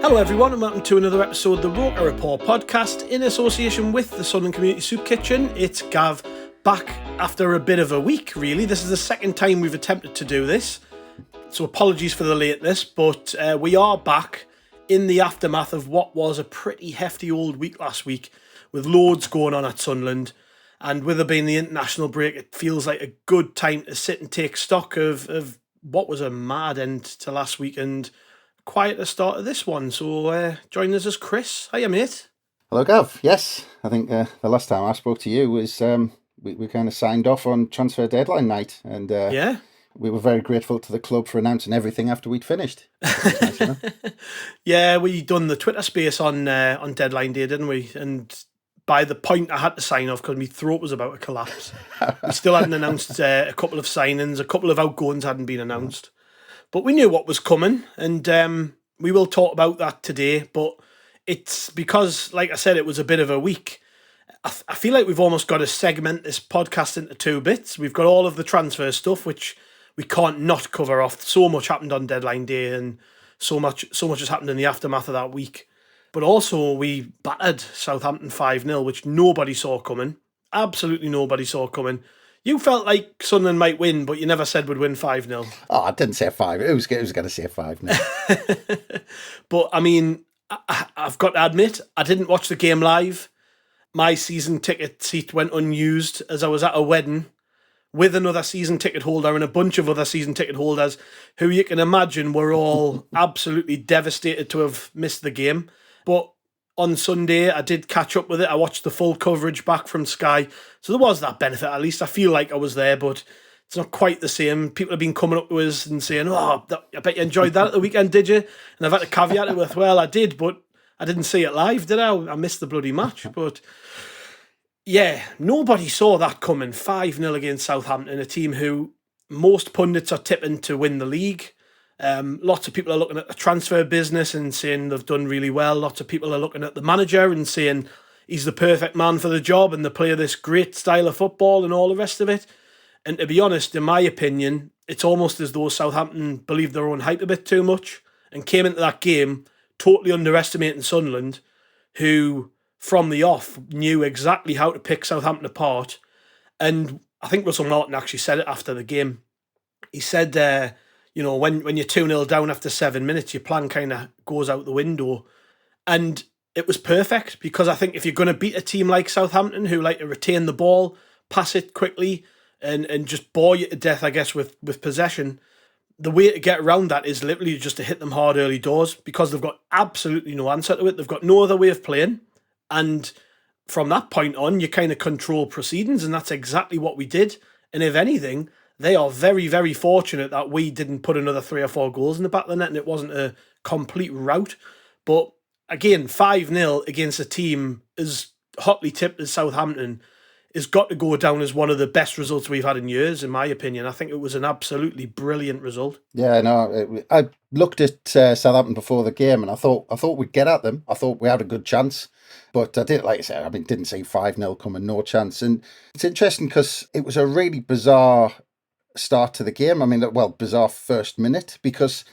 Hello everyone and welcome to another episode of the Roker Report podcast in association with the Sunderland Community Soup Kitchen. It's Gav, back after a bit of a week really. This is the second time we've attempted to do this, so apologies for the lateness, but we are back in the aftermath of what was a pretty hefty old week last week with loads going on at Sunderland, and with there being the international break, it feels like a good time to sit and take stock of what was a mad end to last week and quite at the start of this one. So joining us is Chris. Hiya, mate. Hello, Gav. Yes, I think the last time I spoke to you was we kind of signed off on transfer deadline night, and Yeah. we were very grateful to the club for announcing everything after we'd finished. Nice, you know? Yeah, we done the Twitter space on deadline day, didn't we? And by the point I had to sign off because my throat was about to collapse. We still hadn't announced a couple of signings, a couple of outgoings hadn't been announced. But we knew what was coming, and we will talk about that today. But it's because, like I said, it was a bit of a week. I feel like we've almost got to segment this podcast into two bits. We've got all of the transfer stuff, which we can't not cover off. So much happened on deadline day, and so much has happened in the aftermath of that week. But also, we battered Southampton 5-0, which nobody saw coming. Absolutely nobody saw coming. You felt like Sunderland might win, but you never said we'd win 5-0. Oh, I didn't say 5. It was going to say 5-0. But, I mean, I've got to admit, I didn't watch the game live. My season ticket seat went unused as I was at a wedding with another season ticket holder and a bunch of other season ticket holders who you can imagine were all absolutely devastated to have missed the game. But on Sunday, I did catch up with it. I watched the full coverage back from Sky. So there was that benefit, at least. I feel like I was there, but it's not quite the same. People have been coming up to us and saying, I bet you enjoyed that at the weekend, did you? And I've had to caveat it with, well, I did, but I didn't see it live, did I? I missed the bloody match. But yeah, nobody saw that coming. 5-0 against Southampton, a team who most pundits are tipping to win the league. Lots of people are looking at the transfer business and saying they've done really well. Lots of people are looking at the manager and saying he's the perfect man for the job and they play this great style of football and all the rest of it. And to be honest, in my opinion, it's almost as though Southampton believed their own hype a bit too much and came into that game totally underestimating Sunderland, who from the off knew exactly how to pick Southampton apart. And I think Russell Martin actually said it after the game. He said, when you're 2-0 down after 7 minutes, your plan kind of goes out the window. And it was perfect because I think if you're going to beat a team like Southampton who like to retain the ball, pass it quickly and just bore you to death, I guess, with possession, the way to get around that is literally just to hit them hard early doors because they've got absolutely no answer to it. They've got no other way of playing. And from that point on, you kind of control proceedings, and that's exactly what we did. And if anything, they are very, very fortunate that we didn't put another 3 or 4 goals in the back of the net and it wasn't a complete rout. But again, 5-0 against a team as hotly tipped as Southampton has got to go down as one of the best results we've had in years, in my opinion. I think it was an absolutely brilliant result. Yeah, no, I looked at Southampton before the game and I thought we'd get at them. I thought we had a good chance. But I did, like I said, didn't see 5-0 coming, no chance. And it's interesting because it was a really bizarre start to the game. Bizarre first minute, because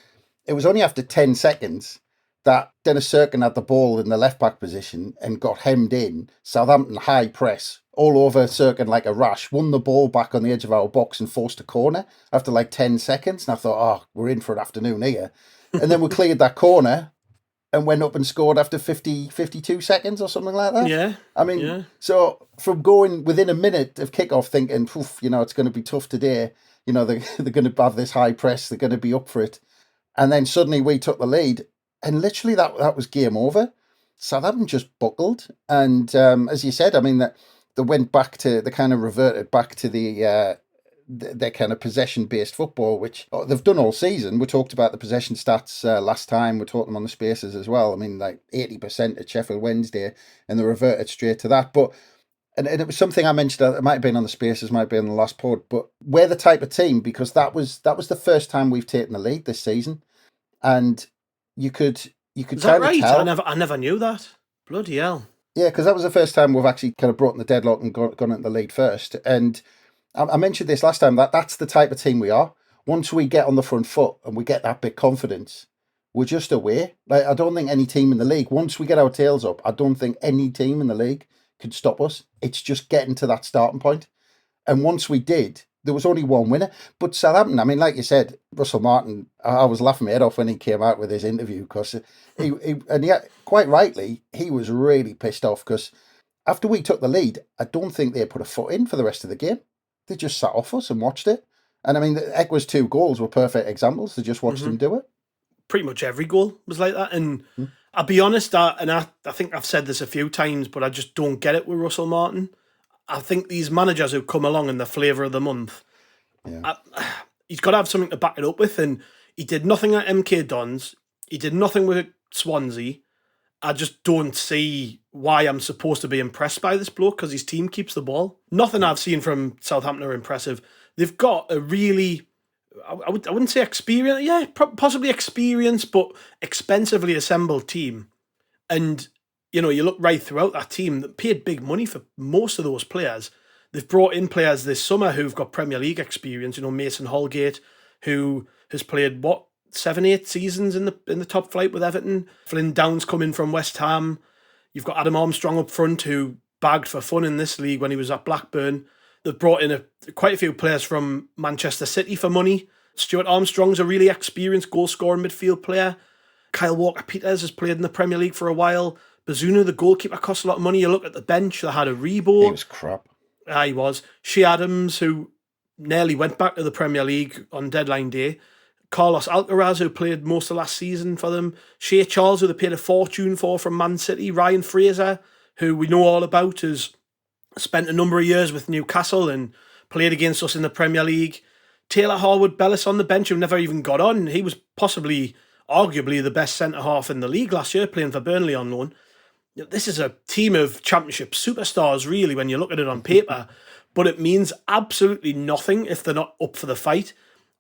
it was only after 10 seconds that Dennis Serkin had the ball in the left-back position and got hemmed in. Southampton high press all over Serkin like a rash, won the ball back on the edge of our box and forced a corner after like 10 seconds. And I thought, we're in for an afternoon here. And then we cleared that corner and went up and scored after 52 seconds or something like that. Yeah. So from going within a minute of kickoff thinking, it's going to be tough today. They're going to have this high press. They're going to be up for it. And then suddenly we took the lead. And literally that was game over. Southampton just buckled. And as you said, that they went back to, they kind of reverted back to their kind of possession-based football, which they've done all season. We talked about the possession stats last time. We talked them on the spaces as well. 80% at Sheffield Wednesday, and they reverted straight to that. But and it was something I mentioned. It might have been on the spaces, might be on the last pod. But we're the type of team, because that was the first time we've taken the lead this season, and you could Is that right? tell. I never knew that. Bloody hell! Yeah, because that was the first time we've actually kind of broken the deadlock and gone into the lead first. And I mentioned this last time, that's the type of team we are. Once we get on the front foot and we get that big confidence, we're just away. Like, I don't think any team in the league, once we get our tails up, I don't think any team in the league could stop us. It's just getting to that starting point. And once we did, there was only one winner. But Southampton, I mean, like you said, Russell Martin, I was laughing my head off when he came out with his interview because quite rightly, he was really pissed off because after we took the lead, I don't think they put a foot in for the rest of the game. They just sat off us and watched it. And I mean, Ekwa's 2 goals were perfect examples. They just watched him do it. Pretty much every goal was like that. And I'll be honest, I think I've said this a few times, but I just don't get it with Russell Martin. I think these managers who come along in the flavour of the month, he's got to have something to back it up with. And he did nothing at MK Dons. He did nothing with Swansea. I just don't see why I'm supposed to be impressed by this bloke because his team keeps the ball. Nothing I've seen from Southampton are impressive. They've got a really... I wouldn't say experienced, possibly experienced, but expensively assembled team. And, you look right throughout that team that paid big money for most of those players. They've brought in players this summer who've got Premier League experience. Mason Holgate, who has played, 7-8 seasons in the top flight with Everton. Flynn Downs coming from West Ham. You've got Adam Armstrong up front who bagged for fun in this league when he was at Blackburn. They've brought in quite a few players from Manchester City for money. Stuart Armstrong's a really experienced goal-scoring midfield player. Kyle Walker-Peters has played in the Premier League for a while. Bazunu, the goalkeeper, cost a lot of money. You look at the bench, they had a Rebo. He was crap. He was. Shea Adams, who nearly went back to the Premier League on deadline day. Carlos Alcaraz, who played most of last season for them. Shea Charles, who they paid a fortune for from Man City. Ryan Fraser, who we know all about, has spent a number of years with Newcastle and played against us in the Premier League. Taylor Harwood-Bellis on the bench, who never even got on. He was possibly, arguably, the best centre-half in the league last year, playing for Burnley on loan. This is a team of championship superstars, really, when you look at it on paper, but it means absolutely nothing if they're not up for the fight.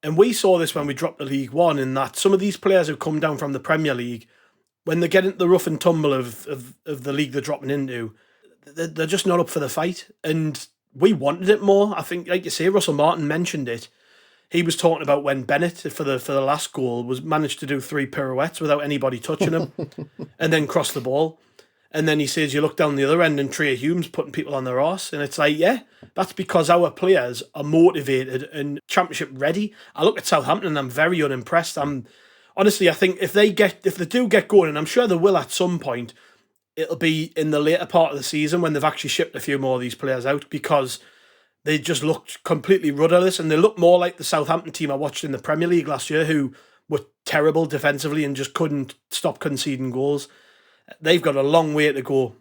And we saw this when we dropped to League One, in that some of these players who come down from the Premier League, when they get into the rough and tumble of the league they're dropping into, they're just not up for the fight. And we wanted it more. I think, like you say, Russell Martin mentioned it. He was talking about when Bennett, for the last goal, managed to do 3 pirouettes without anybody touching him and then cross the ball. And then he says you look down the other end and Trey Hume's putting people on their arse. And it's like, yeah, that's because our players are motivated and championship ready. I look at Southampton and I'm very unimpressed. Honestly, I think if they do get going, and I'm sure they will at some point, it'll be in the later part of the season when they've actually shipped a few more of these players out, because they just looked completely rudderless and they look more like the Southampton team I watched in the Premier League last year, who were terrible defensively and just couldn't stop conceding goals. They've got a long way to go.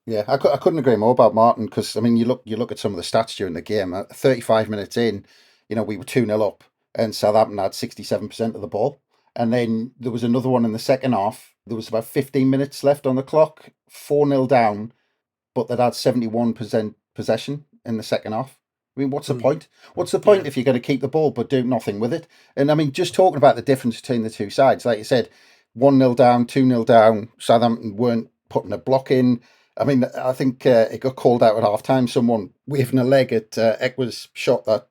Yeah, I couldn't agree more about Martin, because I mean, you look at some of the stats during the game. 35 minutes in, we were 2-0 up, and Southampton had 67% of the ball. And then there was another one in the second half. There was about 15 minutes left on the clock, 4-0 down, but they'd had 71% possession in the second half. I mean, what's the point? What's the point if you're going to keep the ball but do nothing with it? And I mean, just talking about the difference between the two sides, like you said, 1-0 down, 2-0 down, Southampton weren't putting a block in. I mean, I think it got called out at half-time, someone waving a leg at Ekwa's shot that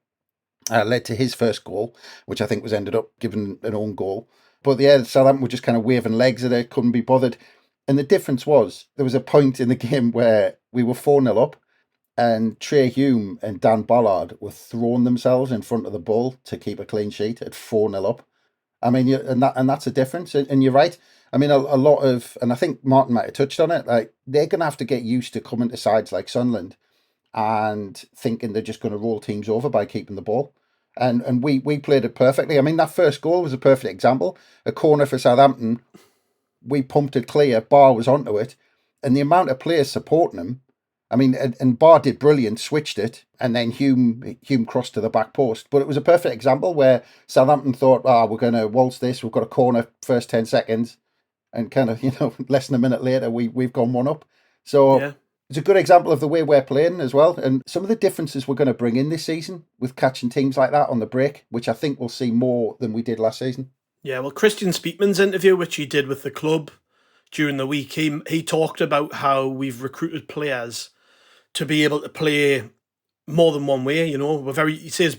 led to his first goal, which I think was ended up giving an own goal. But yeah, Southampton were just kind of waving legs at it, couldn't be bothered. And the difference was, there was a point in the game where we were 4-0 up, and Trey Hume and Dan Ballard were throwing themselves in front of the ball to keep a clean sheet at 4-0 up. I mean, and that's a difference. And you're right. I mean, a lot of, and I think Martin might have touched on it, like, they're going to have to get used to coming to sides like Sunderland and thinking they're just going to roll teams over by keeping the ball. And we played it perfectly. I mean, that first goal was a perfect example. A corner for Southampton, we pumped it clear, Barr was onto it, and the amount of players supporting him, I mean, and Barr did brilliant, switched it, and then Hume crossed to the back post. But it was a perfect example where Southampton thought, we're going to waltz this, we've got a corner first 10 seconds, and kind of, less than a minute later, we've gone one up. So it's a good example of the way we're playing as well, and some of the differences we're going to bring in this season with catching teams like that on the break, which I think we'll see more than we did last season. Yeah, well, Christian Speakman's interview, which he did with the club during the week, he talked about how we've recruited players to be able to play more than one way. He says,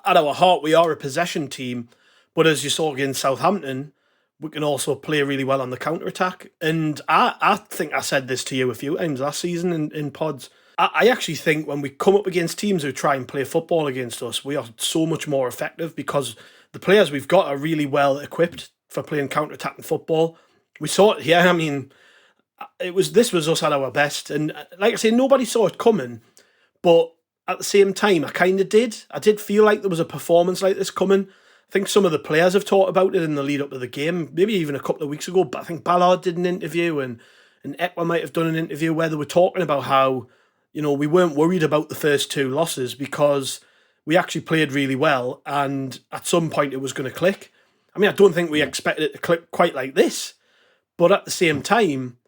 at our heart, we are a possession team, but as you saw against Southampton, we can also play really well on the counter-attack. And I think I said this to you a few times last season in pods. I actually think when we come up against teams who try and play football against us, we are so much more effective because the players we've got are really well equipped for playing counter-attacking football. We saw it here. I mean, this was us at our best. And like I say, nobody saw it coming. But at the same time, I kind of did. I did feel like there was a performance like this coming. I think some of the players have talked about it in the lead up to the game, maybe even a couple of weeks ago. But I think Ballard did an interview and Ekwa might have done an interview where they were talking about how, we weren't worried about the first two losses because we actually played really well. And at some point it was going to click. I mean, I don't think we expected it to click quite like this. But at the same time,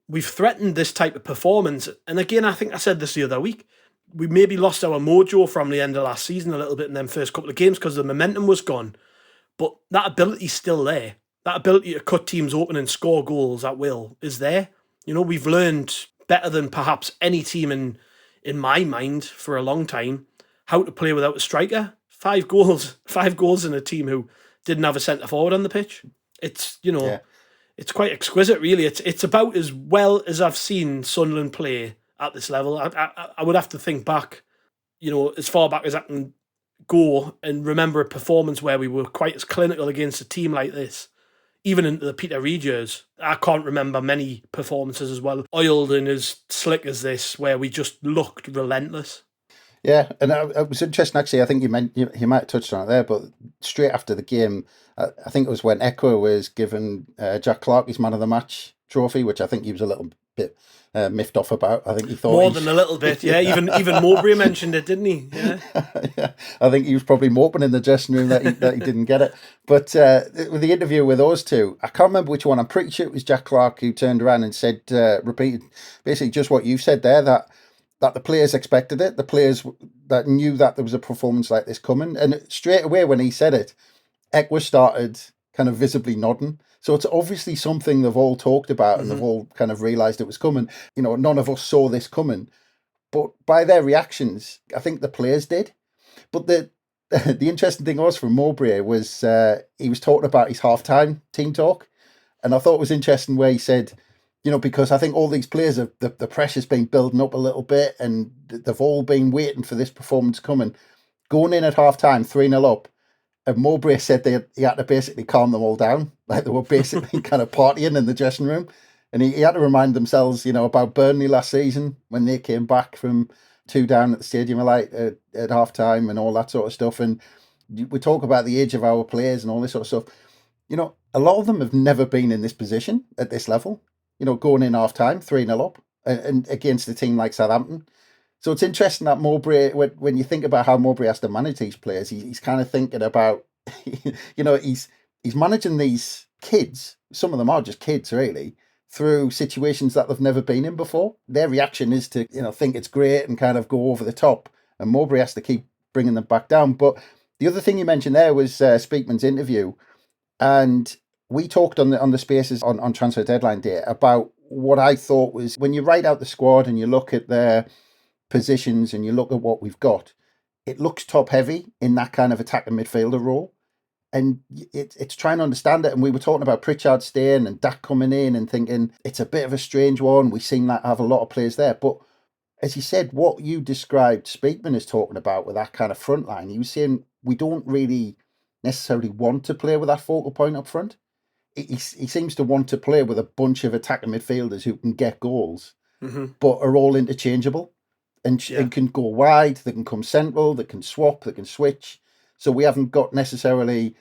we've threatened this type of performance. And again, I think I said this the other week. We maybe lost our mojo from the end of last season a little bit in them first couple of games because the momentum was gone. But that ability's still there. That ability to cut teams open and score goals at will is there. We've learned better than perhaps any team in my mind for a long time how to play without a striker. 5 goals in a team who didn't have a centre forward on the pitch. It's It's quite exquisite, really. It's about as well as I've seen Sunderland play at this level. I would have to think back, as far back as I can go and remember a performance where we were quite as clinical against a team like this, even into the Peter Reid years. I can't remember many performances as well oiled and as slick as this, where we just looked relentless. Yeah, and it was interesting, actually. I think you might have touched on it there, but straight after the game, I think it was when Ekwa was given Jack Clarke his man of the match trophy, which I think he was a little bit miffed off about. I think he thought more than a little bit, yeah. Even Mowbray mentioned it, didn't he? Yeah. Yeah. I think he was probably moping in the dressing room that he didn't get it. But with the interview with those two, I can't remember which one. I'm pretty sure it was Jack Clarke who turned around and said, repeated basically just what you said there, that the players expected it, the players that knew that there was a performance like this coming. And straight away when he said it, Ekwa started kind of visibly nodding. So it's obviously something they've all talked about and they've all kind of realised it was coming. None of us saw this coming. But by their reactions, I think the players did. But the interesting thing was from Mowbray was he was talking about his half-time team talk. And I thought it was interesting where he said, because I think all these players, the pressure's been building up a little bit and they've all been waiting for this performance coming. Going in at half-time, 3-0 up, and Mowbray said he had to basically calm them all down. Like they were basically kind of partying in the dressing room. And he had to remind themselves, about Burnley last season when they came back from 2 down at the Stadium of Light at half-time and all that sort of stuff. And we talk about the age of our players and all this sort of stuff. A lot of them have never been in this position at this level. Going in half-time, 3-0 up, and against a team like Southampton. So it's interesting that Mowbray, when you think about how Mowbray has to manage these players, he's kind of thinking about, he's managing these kids, some of them are just kids really, through situations that they've never been in before. Their reaction is to, think it's great and kind of go over the top. And Mowbray has to keep bringing them back down. But the other thing you mentioned there was Speakman's interview. And we talked on the spaces on transfer deadline day about what I thought was, when you write out the squad and you look at their positions and you look at what we've got, it looks top heavy in that kind of attacking midfielder role. And it's trying to understand it. And we were talking about Pritchard staying and Dak coming in and thinking it's a bit of a strange one. We seem like have a lot of players there. But as you said, what you described Speakman is talking about with that kind of front line, he was saying we don't really necessarily want to play with that focal point up front. He seems to want to play with a bunch of attacking midfielders who can get goals, but are all interchangeable and can go wide, they can come central, they can swap, they can switch. So we haven't got necessarily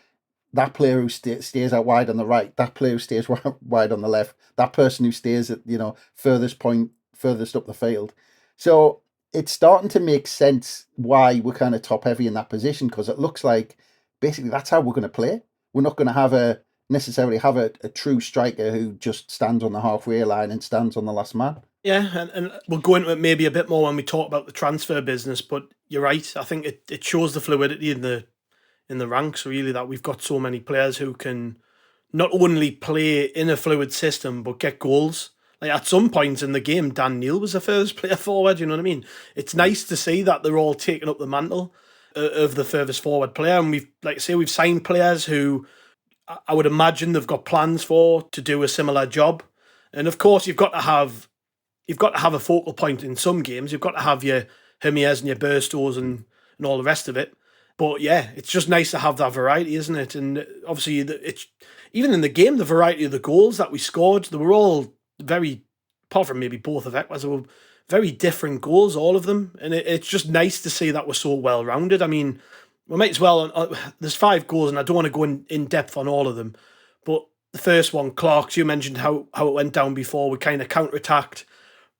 that player who stays out wide on the right, that player who stays wide on the left, that person who stays at, furthest up the field. So it's starting to make sense why we're kind of top heavy in that position, because it looks like basically that's how we're going to play. We're not going to necessarily have a true striker who just stands on the halfway line and stands on the last man. Yeah, and we'll go into it maybe a bit more when we talk about the transfer business, but you're right. I think it shows the fluidity in the ranks, really, that we've got so many players who can not only play in a fluid system, but get goals. Like at some points in the game, Dan Neil was the furthest player forward, you know what I mean? It's nice to see that they're all taking up the mantle of the furthest forward player. And we've signed players who I would imagine they've got plans to do a similar job. And of course, you've got to have a focal point in some games. You've got to have your Hermiers and your Burstows and all the rest of it. But yeah, it's just nice to have that variety, isn't it? And obviously, it's even in the game, the variety of the goals that we scored, they were all very, apart from maybe both of Ekwas, they were very different goals, all of them. And it's just nice to see that we're so well rounded. I mean, we might as well. There's 5 goals, and I don't want to go in depth on all of them. But the first one, Clark's, you mentioned how it went down before. We kind of counter-attacked.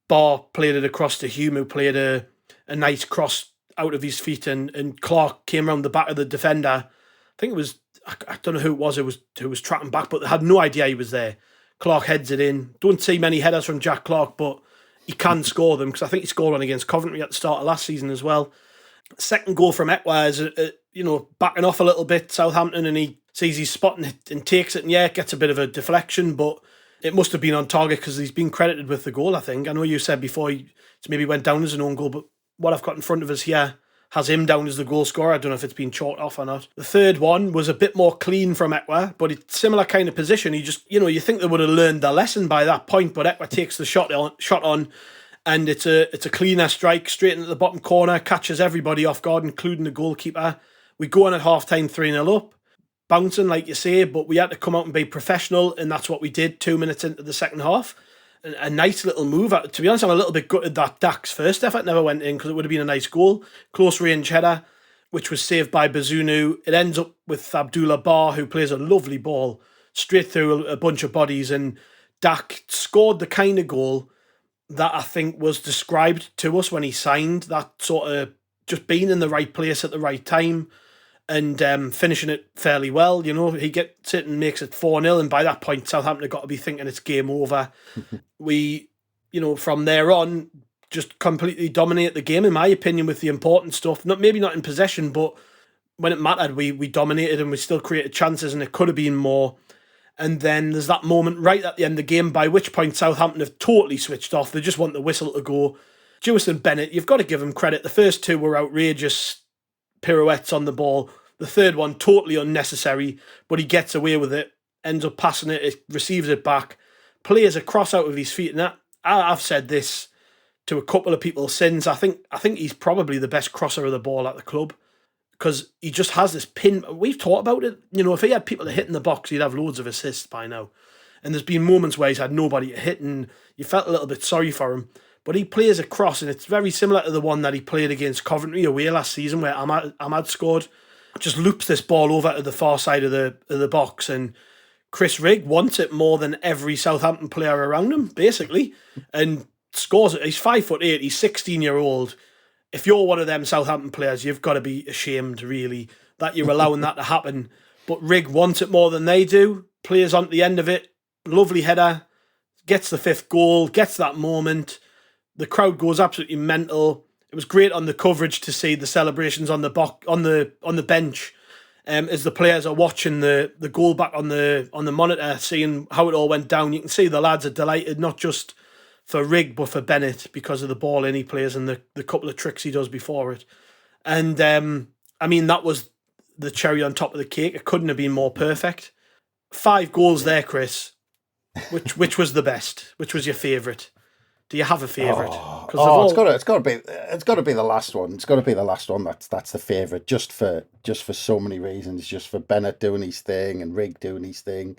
Barr played it across to Hume, who played a nice cross out of his feet, and Clark came around the back of the defender. I think it was, I don't know who it was who was tracking back, but they had no idea he was there. Clark heads it in. Don't see many headers from Jack Clark, but he can score them, because I think he scored one against Coventry at the start of last season as well. Second goal from Ekwa is, backing off a little bit, Southampton, and he sees he's spotting it and takes it, and yeah, it gets a bit of a deflection, but it must have been on target because he's been credited with the goal, I think. I know you said before it maybe went down as an own goal, but what I've got in front of us here has him down as the goal scorer. I don't know if it's been chalked off or not. The third one was a bit more clean from Ekwa, but it's similar kind of position. He just, you think they would have learned their lesson by that point, but Ekwa takes the shot on, and it's a cleaner strike straight into the bottom corner, catches everybody off guard, including the goalkeeper. We go on at half-time 3-0 up, bouncing, like you say, but we had to come out and be professional, and that's what we did 2 minutes into the second half. A nice little move. To be honest, I'm a little bit gutted that Dak's first effort never went in, because it would have been a nice goal. Close range header, which was saved by Bazunu. It ends up with Abdullah Barr, who plays a lovely ball straight through a bunch of bodies, and Dak scored the kind of goal that I think was described to us when he signed, that sort of just being in the right place at the right time and finishing it fairly well. He gets it and makes it 4-0, and by that point Southampton have got to be thinking it's game over. We, from there on, just completely dominate the game, in my opinion, with the important stuff. Maybe not in possession, but when it mattered, we dominated, and we still created chances, and it could have been more. And then there's that moment right at the end of the game, by which point Southampton have totally switched off. They just want the whistle to go. Jewi and Bennett, you've got to give them credit. The first 2 were outrageous pirouettes on the ball. The third one, totally unnecessary, but he gets away with it, ends up passing it, receives it back, plays a cross out of his feet. And I've said this to a couple of people since. I think he's probably the best crosser of the ball at the club, because he just has this pin. We've talked about it. If he had people to hit in the box, he'd have loads of assists by now. And there's been moments where he's had nobody to hit, and you felt a little bit sorry for him. But he plays a cross, and it's very similar to the one that he played against Coventry away last season, where Ahmad scored. Just loops this ball over to the far side of the box, and Chris Rigg wants it more than every Southampton player around him, basically, and scores it. He's 5'8", he's 16-year-old. If you're one of them Southampton players, you've got to be ashamed, really, that you're allowing that to happen. But Rigg wants it more than they do, plays on the end of it, lovely header, gets the 5th goal, gets that moment. The crowd goes absolutely mental. It was great on the coverage to see the celebrations on the bench, as the players are watching the goal back on the monitor, seeing how it all went down. You can see the lads are delighted, not just for Rigg but for Bennett, because of the ball in he plays and the couple of tricks he does before it. And that was the cherry on top of the cake. It couldn't have been more perfect. 5 goals there, Chris. Which was the best? Which was your favourite? Do you have a favourite? It's got to be the last one. It's got to be the last one. That's the favourite, just for so many reasons. Just for Bennett doing his thing and Rigg doing his thing.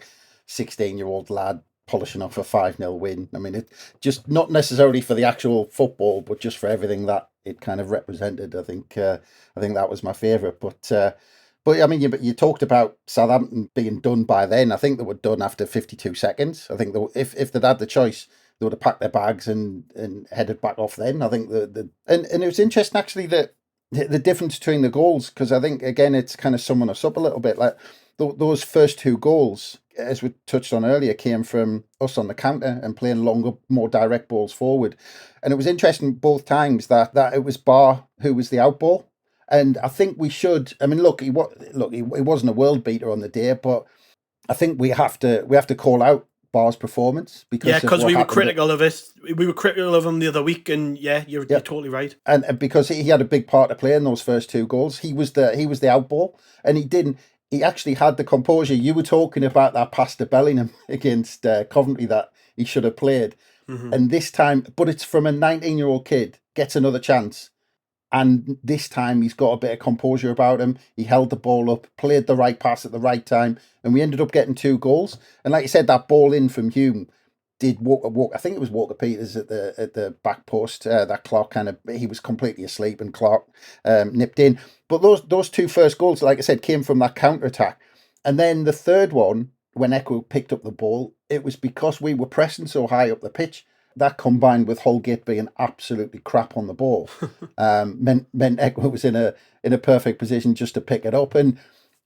16-year-old lad polishing off a 5-0 win. I mean, it just not necessarily for the actual football, but just for everything that it kind of represented. I think that was my favourite. But I mean, you talked about Southampton being done by then. I think they were done after 52 seconds. I think if they'd had the choice, they would have packed their bags and headed back off then. I think and it was interesting, actually, that the difference between the goals, because I think, again, it's kind of summing us up a little bit. Like those first 2 goals, as we touched on earlier, came from us on the counter and playing longer, more direct balls forward. And it was interesting both times that it was Barr who was the out ball. And I think we should. I mean, he wasn't a world beater on the day, but I think we have to call out Barr's performance, because we were critical of it. We were critical of him the other week, and you're totally right. And because he had a big part to play in those first 2 goals, he was the out ball, and he didn't. he actually had the composure. You were talking about that pass to Bellingham against Coventry that he should have played. And this time, but it's from a 19-year-old kid, gets another chance. And this time he's got a bit of composure about him. He held the ball up, played the right pass at the right time, and we ended up getting 2 goals. And like you said, that ball in from Hume did walk. I think it was Walker Peters at the back post. That Clark he was completely asleep, and Clark nipped in. But those 2 first goals, like I said, came from that counter attack. And then the third one, when Echo picked up the ball, it was because we were pressing so high up the pitch. That combined with Holgate being absolutely crap on the ball meant Echo was in a perfect position just to pick it up. And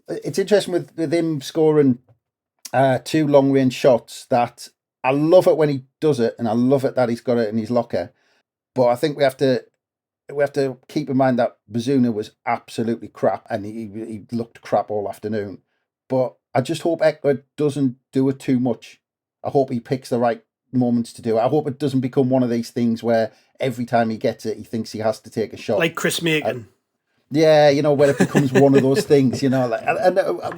it's interesting with him scoring 2 long range shots that I love it when he does it, and I love it that he's got it in his locker. But I think we have to keep in mind that Bazuna was absolutely crap, and he looked crap all afternoon. But I just hope Echo doesn't do it too much. I hope he picks the right moments to do it. I hope it doesn't become one of these things where every time he gets it, he thinks he has to take a shot. Like Chris Makin. Yeah, where it becomes one of those things, like.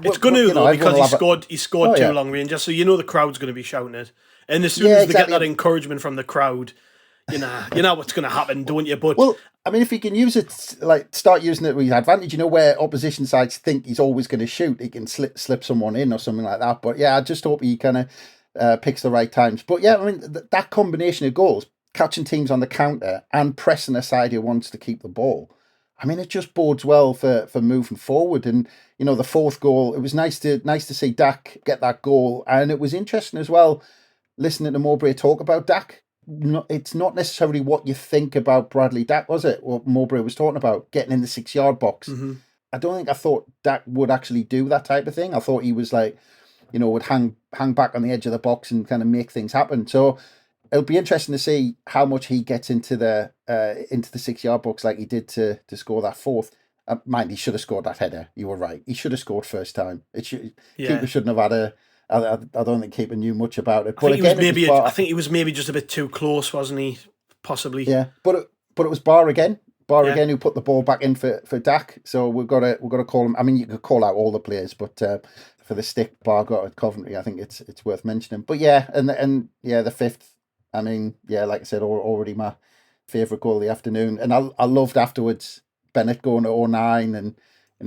It's going to, though, because he scored 2 long ranges, so the crowd's going to be shouting it. And as soon as they get that encouragement from the crowd, you know what's going to happen, don't you? But well, I mean, if he can use it, start using it with his advantage, where opposition sides think he's always going to shoot, he can slip someone in or something like that. But yeah, I just hope he kind of picks the right times. But yeah, I mean, that combination of goals, catching teams on the counter and pressing a side who wants to keep the ball, I mean, it just bodes well for moving forward. And the 4th goal, it was nice to see Dak get that goal, and it was interesting as well listening to Mowbray talk about Dak. It's not necessarily what you think about Bradley Dak, was it? What Mowbray was talking about, getting in the 6-yard box. I thought Dak would actually do that type of thing. I thought he was would hang back on the edge of the box and kind of make things happen. So it'll be interesting to see how much he gets into the 6-yard box like he did to score that 4th. Mind, he should have scored that header. You were right. He should have scored first time. Keeper shouldn't have had I don't think keeper knew much about it. But I think he was maybe just a bit too close, wasn't he? Possibly. Yeah, but it was Barr again. Again, who put the ball back in for Dak. So we've got to call him. I mean, you could call out all the players, but for the stick Barr got at Coventry, I think it's worth mentioning. But yeah, and the 5th. I mean, yeah, like I said, already my favourite goal of the afternoon, and I loved afterwards Bennett going to 09 and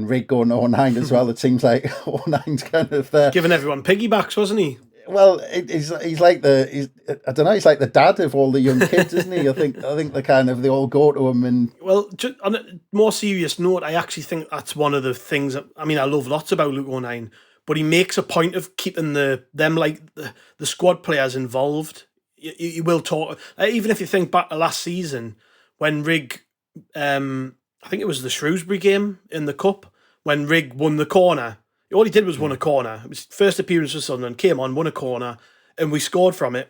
Rig going to 09 as well. It seems like 09's kind of giving everyone piggybacks, wasn't he? Well, he's like I don't know. He's like the dad of all the young kids, isn't he? I think they all go to him. And well, on a more serious note, I actually think that's one of the things that, I mean, I love lots about Luke O'Nien, but he makes a point of keeping the squad players involved. You will talk, even if you think back to last season when Rig, I think it was the Shrewsbury game in the Cup, when Rig won the corner. All he did was won a corner. It was first appearance for Sunderland, came on, won a corner, and we scored from it.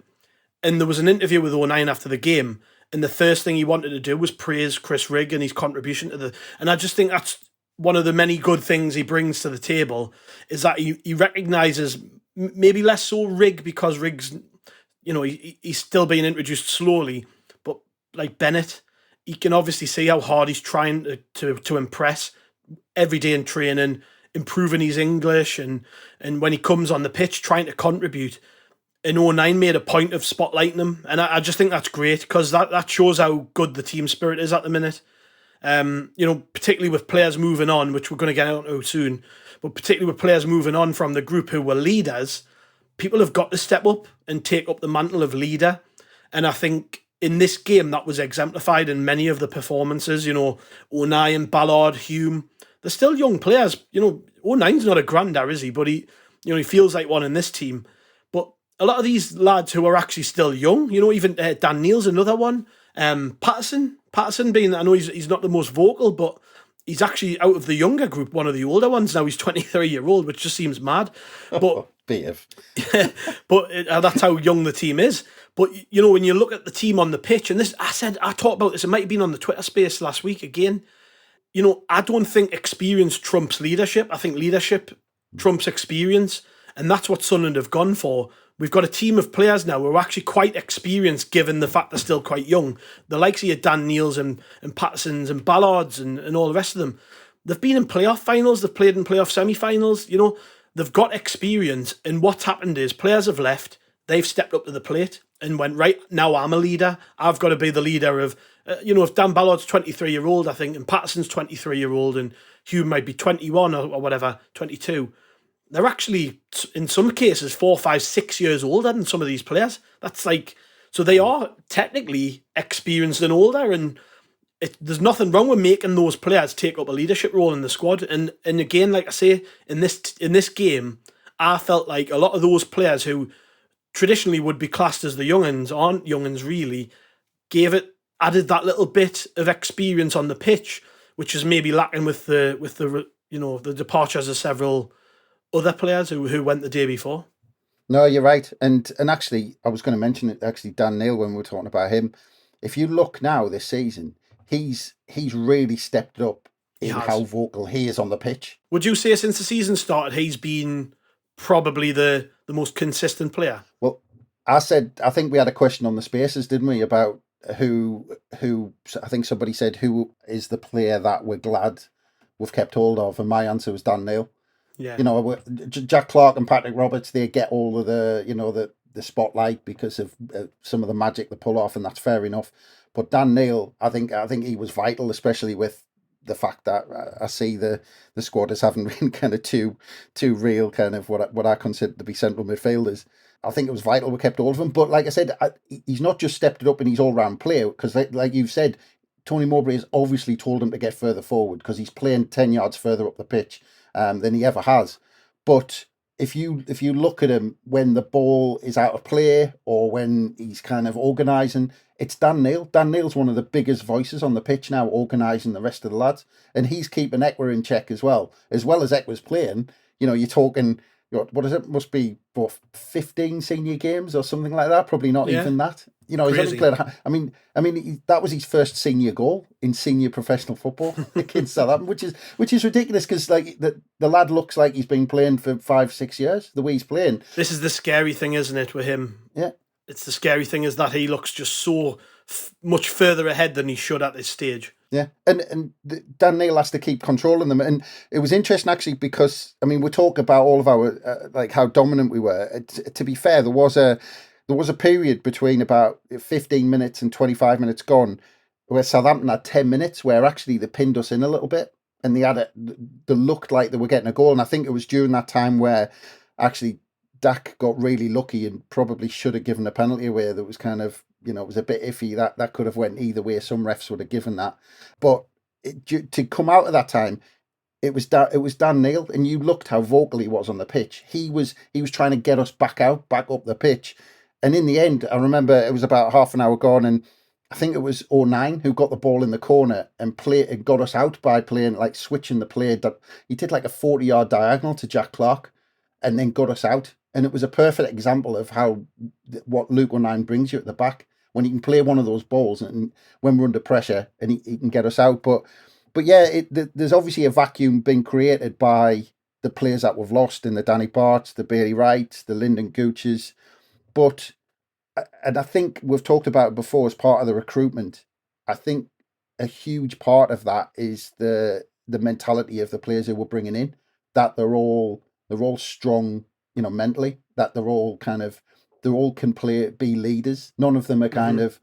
And there was an interview with O'Nien after the game, and the first thing he wanted to do was praise Chris Rigg and his contribution to and I just think that's one of the many good things he brings to the table, is that he recognises maybe less so Rigg, because Rigg's, he's still being introduced slowly, but like Bennett, you can obviously see how hard he's trying to impress every day in training, improving his English, and when he comes on the pitch, trying to contribute. And O'Nien made a point of spotlighting him, and I just think that's great, because that shows how good the team spirit is at the minute. Particularly with players moving on, which we're going to get into soon, but particularly with players moving on from the group who were leaders, people have got to step up and take up the mantle of leader. And I think in this game that was exemplified in many of the performances. O'Nien, Ballard, Hume, they're still young players. O'Nien's not a grandad, is he? But he feels like one in this team. But a lot of these lads who are actually still young, even Dan Neal's another one. Patterson being, I know he's not the most vocal, but he's actually out of the younger group, one of the older ones now. He's 23-year-old, which just seems mad. But but that's how young the team is. But when you look at the team on the pitch, and I talked about this, it might have been on the Twitter space last week again. I don't think experience trumps leadership. I think leadership trumps experience, and that's what Sunderland have gone for. We've got a team of players now who are actually quite experienced, given the fact they're still quite young. The likes of your Dan Neals and Pattersons and Ballards and all the rest of them. they've been in playoff finals, they've played in playoff semi-finals, they've got experience. And what's happened is players have left, they've stepped up to the plate and went, right, now I'm a leader. I've got to be the leader of, if Dan Ballard's 23-year-old, I think, and Patterson's 23-year-old, and Hugh might be 21 or whatever, 22. They're actually, in some cases, 4, 5, 6 years older than some of these players. That's so they are technically experienced and older, and there's nothing wrong with making those players take up a leadership role in the squad. And again, like I say, in this game, I felt like a lot of those players who traditionally would be classed as the young'uns aren't young'uns really, added that little bit of experience on the pitch, which is maybe lacking with the departures of several other players who went the day before. No, you're right. And actually, I was going to mention it, actually, Dan Neil, when we were talking about him. If you look now this season, he's really stepped up in how vocal he is on the pitch. Would you say since the season started, he's been probably the most consistent player? Well, I think we had a question on the Spaces, didn't we, about who I think somebody said, who is the player that we're glad we've kept hold of? And my answer was Dan Neil. Yeah. Jack Clark and Patrick Roberts, they get all of the spotlight because of some of the magic they pull off, and that's fair enough. But Dan Neil, I think he was vital, especially with the fact that I see the squad as having been kind of two real kind of what I consider to be central midfielders. I think it was vital we kept all of them. But like I said, he's not just stepped it up in his all-round play, because like you've said, Tony Mowbray has obviously told him to get further forward because he's playing 10 yards further up the pitch than he ever has. But if you look at him when the ball is out of play or when he's kind of organising, it's Dan Neil. Dan Neil's one of the biggest voices on the pitch now, organising the rest of the lads. And he's keeping Ekwa in check as well as Ekwa's playing. You're talking, what is it? Must be 15 senior games or something like that. Probably not even that. He's only played. I mean, that was his first senior goal in senior professional football against Southampton, which is ridiculous because like the lad looks like he's been playing for 5-6 years. The way he's playing. This is the scary thing, isn't it, with him? Yeah. It's the scary thing is that he looks just so much further ahead than he should at this stage. Yeah, and Dan Neil has to keep controlling them, and it was interesting actually because we talk about all of our like how dominant we were. To be fair, there was a period between about 15 minutes and 25 minutes gone where Southampton had 10 minutes where actually they pinned us in a little bit, and they looked like they were getting a goal, and I think it was during that time where actually Dak got really lucky and probably should have given a penalty away that was kind of, it was a bit iffy. That could have went either way. Some refs would have given that. But to come out of that time, it was Dan Neil, and you looked how vocal he was on the pitch. He was trying to get us back up the pitch. And in the end, I remember it was about half an hour gone, and I think it was 09 who got the ball in the corner and got us out by switching the play. He did like a 40-yard diagonal to Jack Clark and then got us out. And it was a perfect example of what Luke 09 brings you at the back, when he can play one of those balls and when we're under pressure and he can get us out. But yeah, there's obviously a vacuum being created by the players that we've lost in the Danny Barts, the Bailey Wrights, the Lyndon Gooches. And I think we've talked about it before as part of the recruitment. I think a huge part of that is the mentality of the players who we're bringing in, that they're all strong, mentally, that they're all can be leaders. None of them are kind of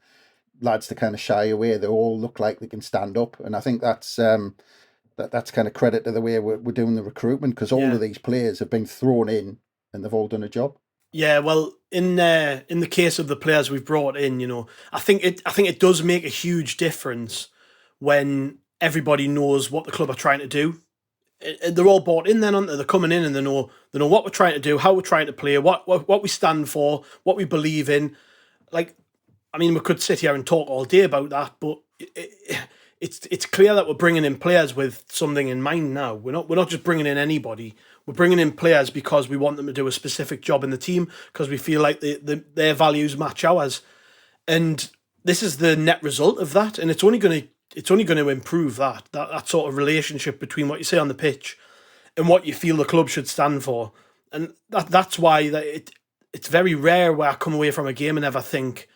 lads to kind of shy away. They all look like they can stand up. And I think that's kind of credit to the way we're doing the recruitment, because all of these players have been thrown in and they've all done a job. Yeah, well, in the case of the players we've brought in, I think it does make a huge difference when everybody knows what the club are trying to do. They're all bought in then, aren't they? They're coming in and they know what we're trying to do, how we're trying to play, what we stand for, what we believe in. We could sit here and talk all day about that, but it's clear that we're bringing in players with something in mind now. We're not just bringing in anybody. We're bringing in players because we want them to do a specific job in the team, because we feel like their values match ours. And this is the net result of that, and it's only going to improve that sort of relationship between what you say on the pitch and what you feel the club should stand for. And that's why it's very rare where I come away from a game and ever think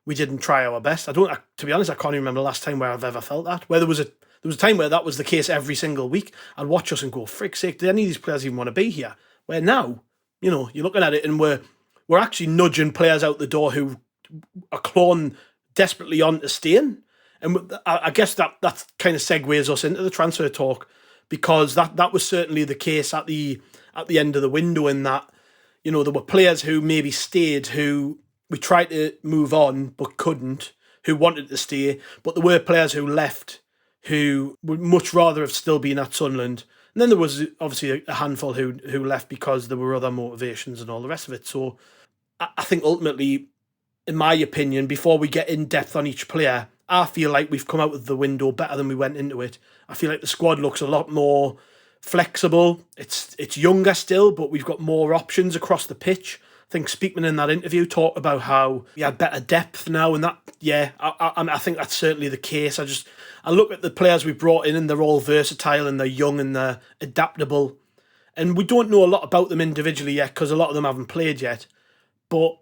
we didn't try our best. To be honest, I can't even remember the last time where I've ever felt that. Where there there was a time where that was the case every single week. I'd watch us and go, frick's sake, do any of these players even want to be here? Where now, you're looking at it and we're actually nudging players out the door who are clawing desperately on to staying. And I guess that kind of segues us into the transfer talk, because that was certainly the case at the end of the window, in that, there were players who maybe stayed, who we tried to move on but couldn't, who wanted to stay, but there were players who left who would much rather have still been at Sunderland. And then there was obviously a handful who left because there were other motivations and all the rest of it. So I think ultimately, in my opinion, before we get in depth on each player, I feel like we've come out of the window better than we went into it. I feel like the squad looks a lot more flexible. It's younger still, but we've got more options across the pitch. I think Speakman in that interview talked about how we had better depth now, and that, I think that's certainly the case. I look at the players we've brought in, and they're all versatile, and they're young, and they're adaptable. And we don't know a lot about them individually yet, because a lot of them haven't played yet. But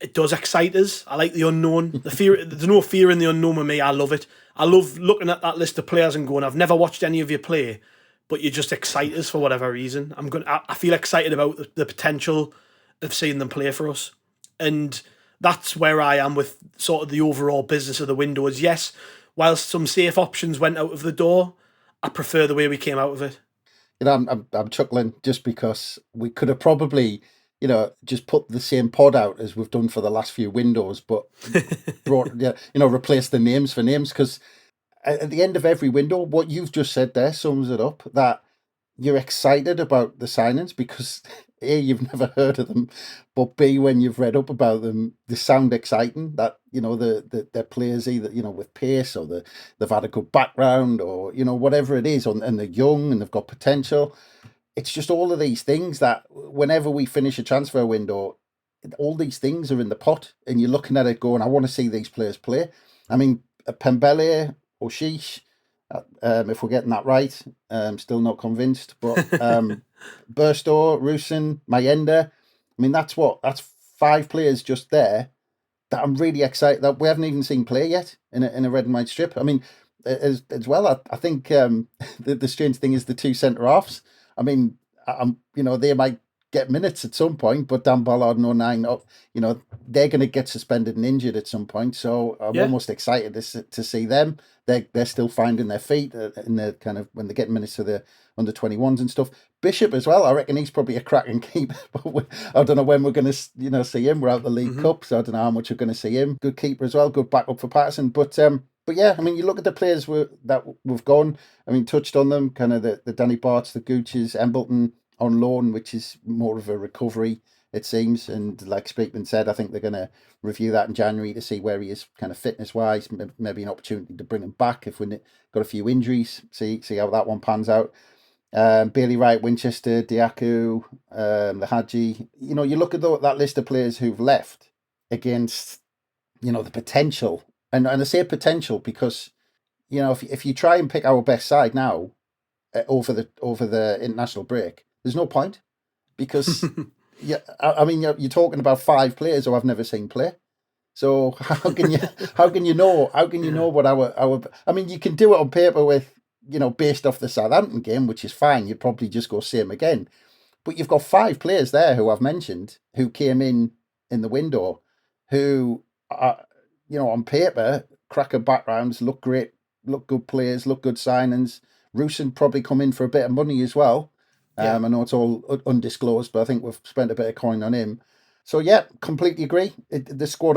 it does excite us. I like the unknown. There's no fear in the unknown with me. I love it. I love looking at that list of players and going, I've never watched any of you play, but you just excite us for whatever reason. I feel excited about the potential of seeing them play for us. And that's where I am with sort of the overall business of the window. Is, yes, whilst some safe options went out of the door, I prefer the way we came out of it. I'm chuckling just because we could have probably, just put the same pod out as we've done for the last few windows, but replace the names for names, because at the end of every window, what you've just said there sums it up, that you're excited about the signings because A, you've never heard of them, but B, when you've read up about them, they sound exciting, that, they're players either, with pace, or they've had a good background, or, whatever it is, and they're young and they've got potential. It's just all of these things that whenever we finish a transfer window, all these things are in the pot, and you're looking at it going, I want to see these players play. I mean, Pembele, Oshish, if we're getting that right, still not convinced, but Burstow, Rusin, Mayenda, I mean, that's 5 players just there that I'm really excited that we haven't even seen play yet in a red and white strip. I mean, as well, I think the strange thing is the 2 centre-halves. I mean, they might get minutes at some point, but Dan Ballard and 09, they're going to get suspended and injured at some point. So I'm almost excited to see them. They're still finding their feet in the kind of when they get minutes to the under 21s and stuff. Bishop as well. I reckon he's probably a cracking keeper. But I don't know when we're going to see him. We're out the League Cup, so I don't know how much we're going to see him. Good keeper as well. Good backup for Patterson. But yeah, I mean, you look at the players that we've gone. I mean, touched on them, kind of the Danny Barts, the Gooches, Embleton on loan, which is more of a recovery, it seems. And like Speakman said, I think they're going to review that in January to see where he is kind of fitness-wise. Maybe an opportunity to bring him back if we've got a few injuries, see how that one pans out. Bailey Wright, Winchester, Diaku, the Hadji. You look at that list of players who've left against, the potential. And I say potential because, if you try and pick our best side now over the international break, there's no point, because you're talking about 5 players who I've never seen play. So how can you know what our I mean, you can do it on paper with, based off the Southampton game, which is fine. You'd probably just go same again. But you've got 5 players there who I've mentioned who came in the window who are, on paper, cracker backgrounds, look great, look good players, look good signings. Rusin probably come in for a bit of money as well. I know it's all undisclosed, but I think we've spent a bit of coin on him. So yeah, completely agree. The squad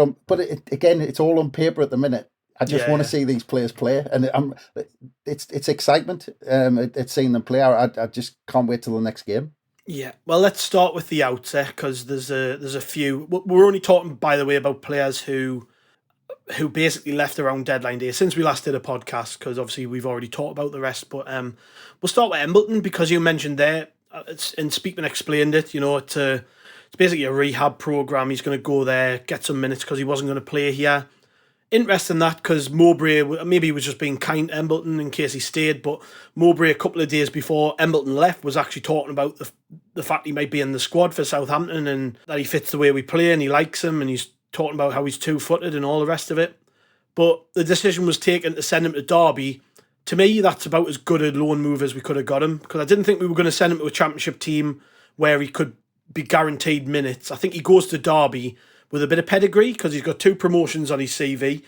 again, it's all on paper at the minute. I just want to see these players play, and it's excitement. It's seeing them play. I just can't wait till the next game. Yeah, well, let's start with the outset, because there's a few. We're only talking, by the way, about players who basically left around deadline day since we last did a podcast, because obviously we've already talked about the rest. But we'll start with Embleton, because you mentioned there, and Speakman explained it. It's basically a rehab program. He's going to go there, get some minutes, because he wasn't going to play here. Interesting that, because Mowbray, maybe he was just being kind to Embleton in case he stayed, but Mowbray, a couple of days before Embleton left, was actually talking about the fact he might be in the squad for Southampton, and that he fits the way we play, and he likes him, and he's talking about how he's 2-footed and all the rest of it. But the decision was taken to send him to Derby to me, that's about as good a loan move as we could have got him, because I didn't think we were going to send him to a championship team where he could be guaranteed minutes. I think he goes to Derby with a bit of pedigree because he's got 2 promotions on his CV.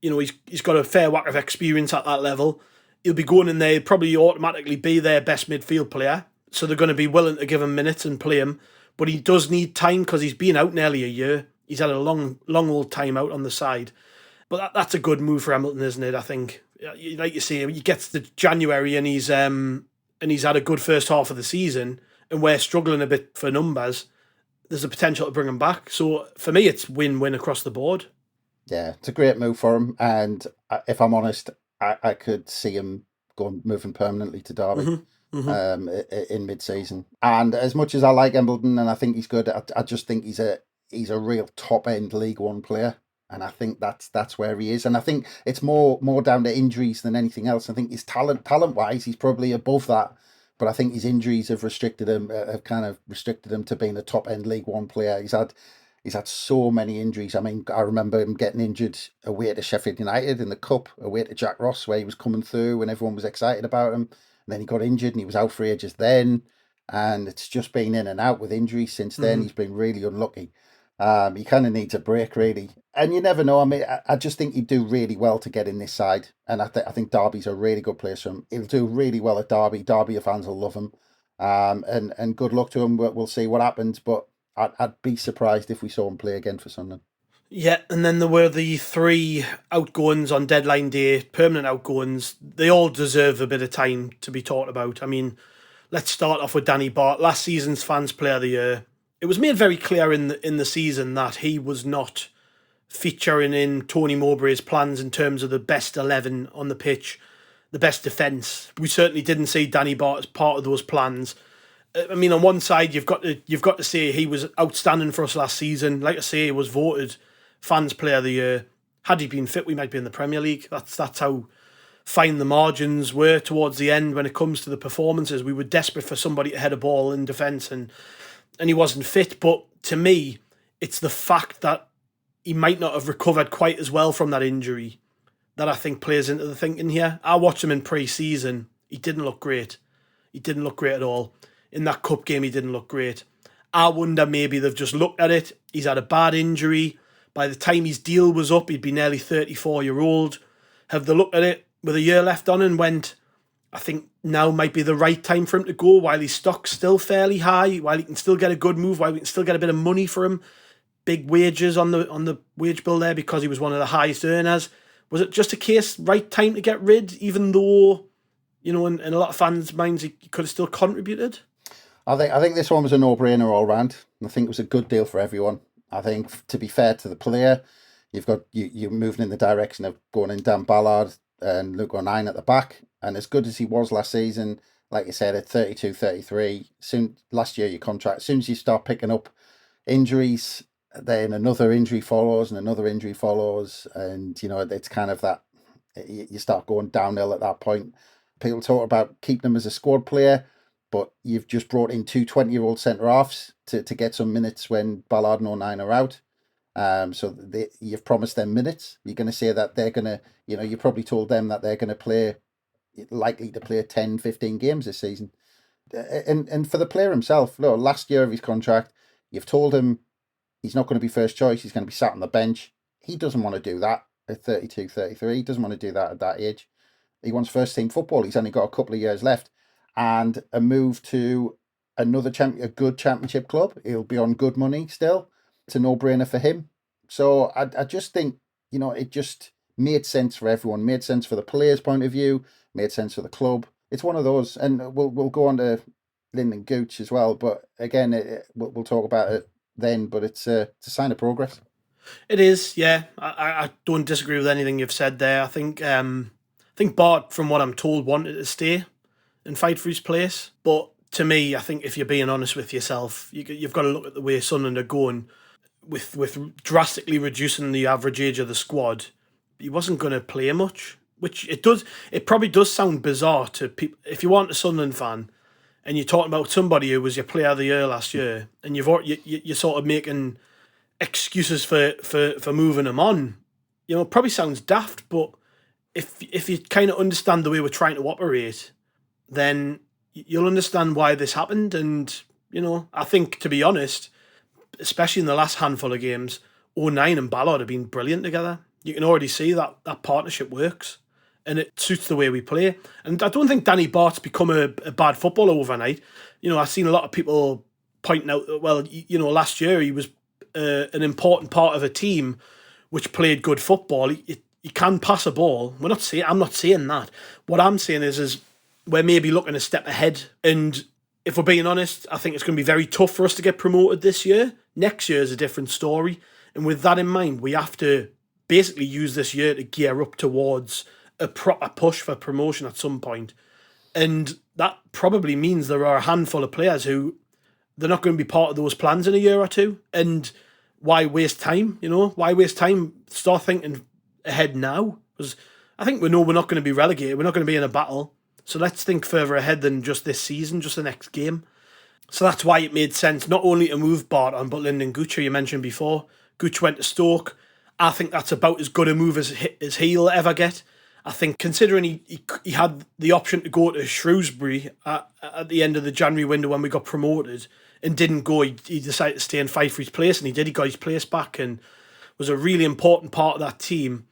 He's got a fair whack of experience at that level. He'll be going in there, he'll probably automatically be their best midfield player. So they're going to be willing to give him minutes and play him. But he does need time because he's been out nearly a year. He's had a long old time out on the side. But that's a good move for Hamilton, isn't it? I think, like you say, he gets to January and he's had a good first half of the season, and we're struggling a bit for numbers. There's a potential to bring him back. So for me, it's win-win across the board. Yeah, it's a great move for him. And if I'm honest, I could see him moving permanently to Derby in mid-season. And as much as I like Embledon and I think he's good, I just think he's a real top-end League One player. And I think that's where he is. And I think it's more down to injuries than anything else. I think his talent-wise, he's probably above that. But I think his injuries have kind of restricted him to being a top-end League One player. He's had so many injuries. I mean, I remember him getting injured away to Sheffield United in the Cup, away to Jack Ross, where he was coming through and everyone was excited about him. And then he got injured and he was out for ages then. And it's just been in and out with injuries since then. He's been really unlucky. He kind of needs a break, really. And you never know. I mean, I just think he'd do really well to get in this side. And I think Derby's a really good place for him. He'll do really well at Derby. Derby fans will love him. And good luck to him. We'll see what happens. But I'd be surprised if we saw him play again for Sunderland. Yeah, and then there were the 3 outgoings on deadline day, permanent outgoings. They all deserve a bit of time to be talked about. I mean, let's start off with Danny Bart, last season's Fans Player of the Year. It was made very clear in the season that he was not featuring in Tony Mowbray's plans in terms of the best 11 on the pitch, the best defence. We certainly didn't see Danny Bart as part of those plans. I mean, on one side, you've got to say he was outstanding for us last season. Like I say, he was voted Fans Player of the Year. Had he been fit, we might be in the Premier League. That's how fine the margins were towards the end when it comes to the performances. We were desperate for somebody to head a ball in defence, and he wasn't fit. But to me, it's the fact that he might not have recovered quite as well from that injury that I think plays into the thinking here. I watched him in pre-season. He didn't look great. He didn't look great at all. In that cup game, he didn't look great. I wonder maybe they've just looked at it. He's had a bad injury. By the time his deal was up, he'd be nearly 34-year-old. Have they looked at it with a year left on and went, I think now might be the right time for him to go while his stock's still fairly high, while he can still get a good move, while we can still get a bit of money for him. Big wages on the wage bill there because he was one of the highest earners. Was it just a case, right time to get rid, even though, in a lot of fans' minds, he could have still contributed? I think this one was a no-brainer all round. I think it was a good deal for everyone. I think, to be fair to the player, you're moving in the direction of going in Dan Ballard and Luke O'Nien at the back. And as good as he was last season, like you said, at 32, 33, last year your contract, as soon as you start picking up injuries, then another injury follows and another injury follows. And, it's kind of that, you start going downhill at that point. People talk about keeping him as a squad player, but you've just brought in 2 20-year-old centre-halves to get some minutes when Ballard and O'Nien are out. So you've promised them minutes. You're going to say that they're going to, you probably told them that they're going to likely to play 10, 15 games this season. And for the player himself, look, last year of his contract, you've told him he's not going to be first choice. He's going to be sat on the bench. He doesn't want to do that at 32, 33. He doesn't want to do that at that age. He wants first team football. He's only got a couple of years left. And a move to a good championship club. He'll be on good money still. It's a no-brainer for him. So I just think, it just made sense for everyone. Made sense for the players' point of view. Made sense for the club. It's one of those, and we'll go on to Lyndon Gooch as well. But again, we'll talk about it then. But it's a sign of progress. It is, yeah. I don't disagree with anything you've said there. I think Bart, from what I'm told, wanted to stay and fight for his place. But to me, I think if you're being honest with yourself, you've got to look at the way Sunderland are going with drastically reducing the average age of the squad. He wasn't going to play much, which it probably does sound bizarre to people. If you aren't a Sunderland fan and you're talking about somebody who was your player of the year last year and you're sort of making excuses for moving him on, it probably sounds daft, but if you kind of understand the way we're trying to operate, then you'll understand why this happened. And, I think, to be honest, especially in the last handful of games, O'Nien and Ballard have been brilliant together. You can already see that partnership works and it suits the way we play. And I don't think Danny Bart's become a bad footballer overnight. I've seen a lot of people pointing out that, well, last year he was an important part of a team which played good football. He can pass a ball. I'm not saying that. What I'm saying is we're maybe looking a step ahead. And if we're being honest, I think it's going to be very tough for us to get promoted this year. Next year is a different story. And with that in mind, we have to basically use this year to gear up towards a proper push for promotion at some point. And that probably means there are a handful of players who they're not going to be part of those plans in a year or two. And why waste time? Why waste time? Start thinking ahead now. Because I think we know we're not going to be relegated. We're not going to be in a battle. So let's think further ahead than just this season, just the next game. So that's why it made sense not only to move Bart on, but Lyndon Goochy, you mentioned before. Gooch went to Stoke. I think that's about as good a move as he'll ever get. I think considering he had the option to go to Shrewsbury at the end of the January window when we got promoted and didn't go, he decided to stay and fight for his place, and he did. He got his place back and was a really important part of that team.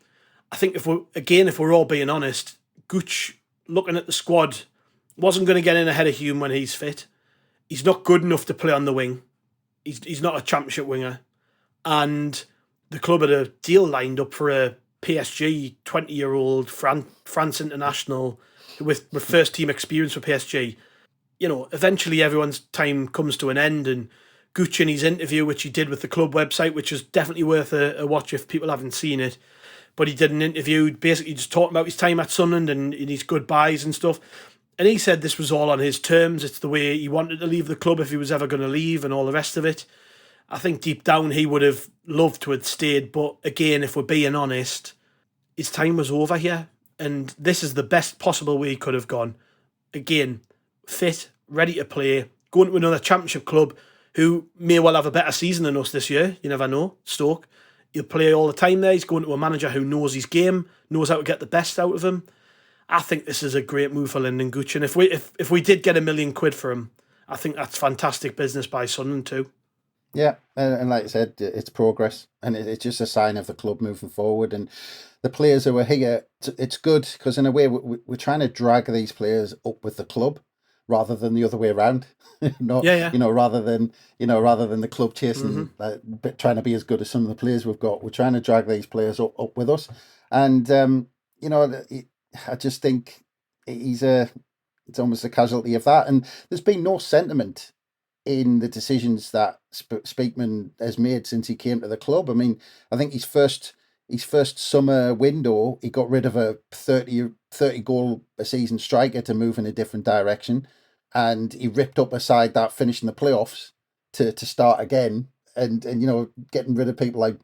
I think if we're all being honest, Gooch, looking at the squad, wasn't going to get in ahead of Hume when he's fit. He's not good enough to play on the wing. He's not a championship winger. And the club had a deal lined up for a PSG 20-year-old France international with first team experience for PSG. Eventually everyone's time comes to an end, and Gooch in his interview, which he did with the club website, which is definitely worth a watch if people haven't seen it, but he did an interview basically just talking about his time at Sunderland and his goodbyes and stuff. And he said this was all on his terms. It's the way he wanted to leave the club if he was ever going to leave and all the rest of it. I think deep down he would have loved to have stayed. But again, if we're being honest, his time was over here. And this is the best possible way he could have gone. Again, fit, ready to play, going to another championship club who may well have a better season than us this year. You never know. Stoke. He'll play all the time there. He's going to a manager who knows his game, knows how to get the best out of him. I think this is a great move for Lyndon Gooch. And if we did get £1 million for him, I think that's fantastic business by Sunderland too. Yeah, and like I said, it's progress, and it's just a sign of the club moving forward. And the players who are here, it's good because in a way we're trying to drag these players up with the club rather than the other way around. Rather than the club chasing, trying to be as good as some of the players we've got. We're trying to drag these players up with us, and I just think it's almost a casualty of that. And there's been no sentiment in the decisions that Speakman has made since he came to the club. I mean, I think his first summer window, he got rid of a 30 goal a season striker to move in a different direction, and he ripped up a side that finished in the playoffs to start again, and getting rid of people like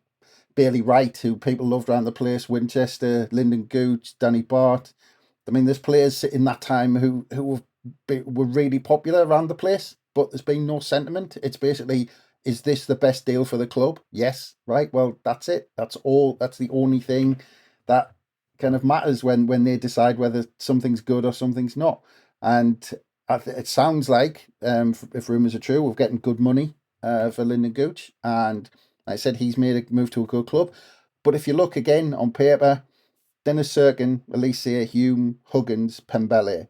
Bailey Wright, who people loved around the place, Winchester, Lyndon Gooch, Danny Bart. I mean, there's players in that time who were really popular around the place, but there's been no sentiment. It's basically, is this the best deal for the club? Yes, right. Well, that's it. That's all. That's the only thing that kind of matters when they decide whether something's good or something's not. And it sounds like, if rumours are true, we're getting good money for Lyndon Gooch, and like I said, he's made a move to a good club. But if you look again on paper, Dennis Serkin, Elise, Hume, Huggins, Pembele,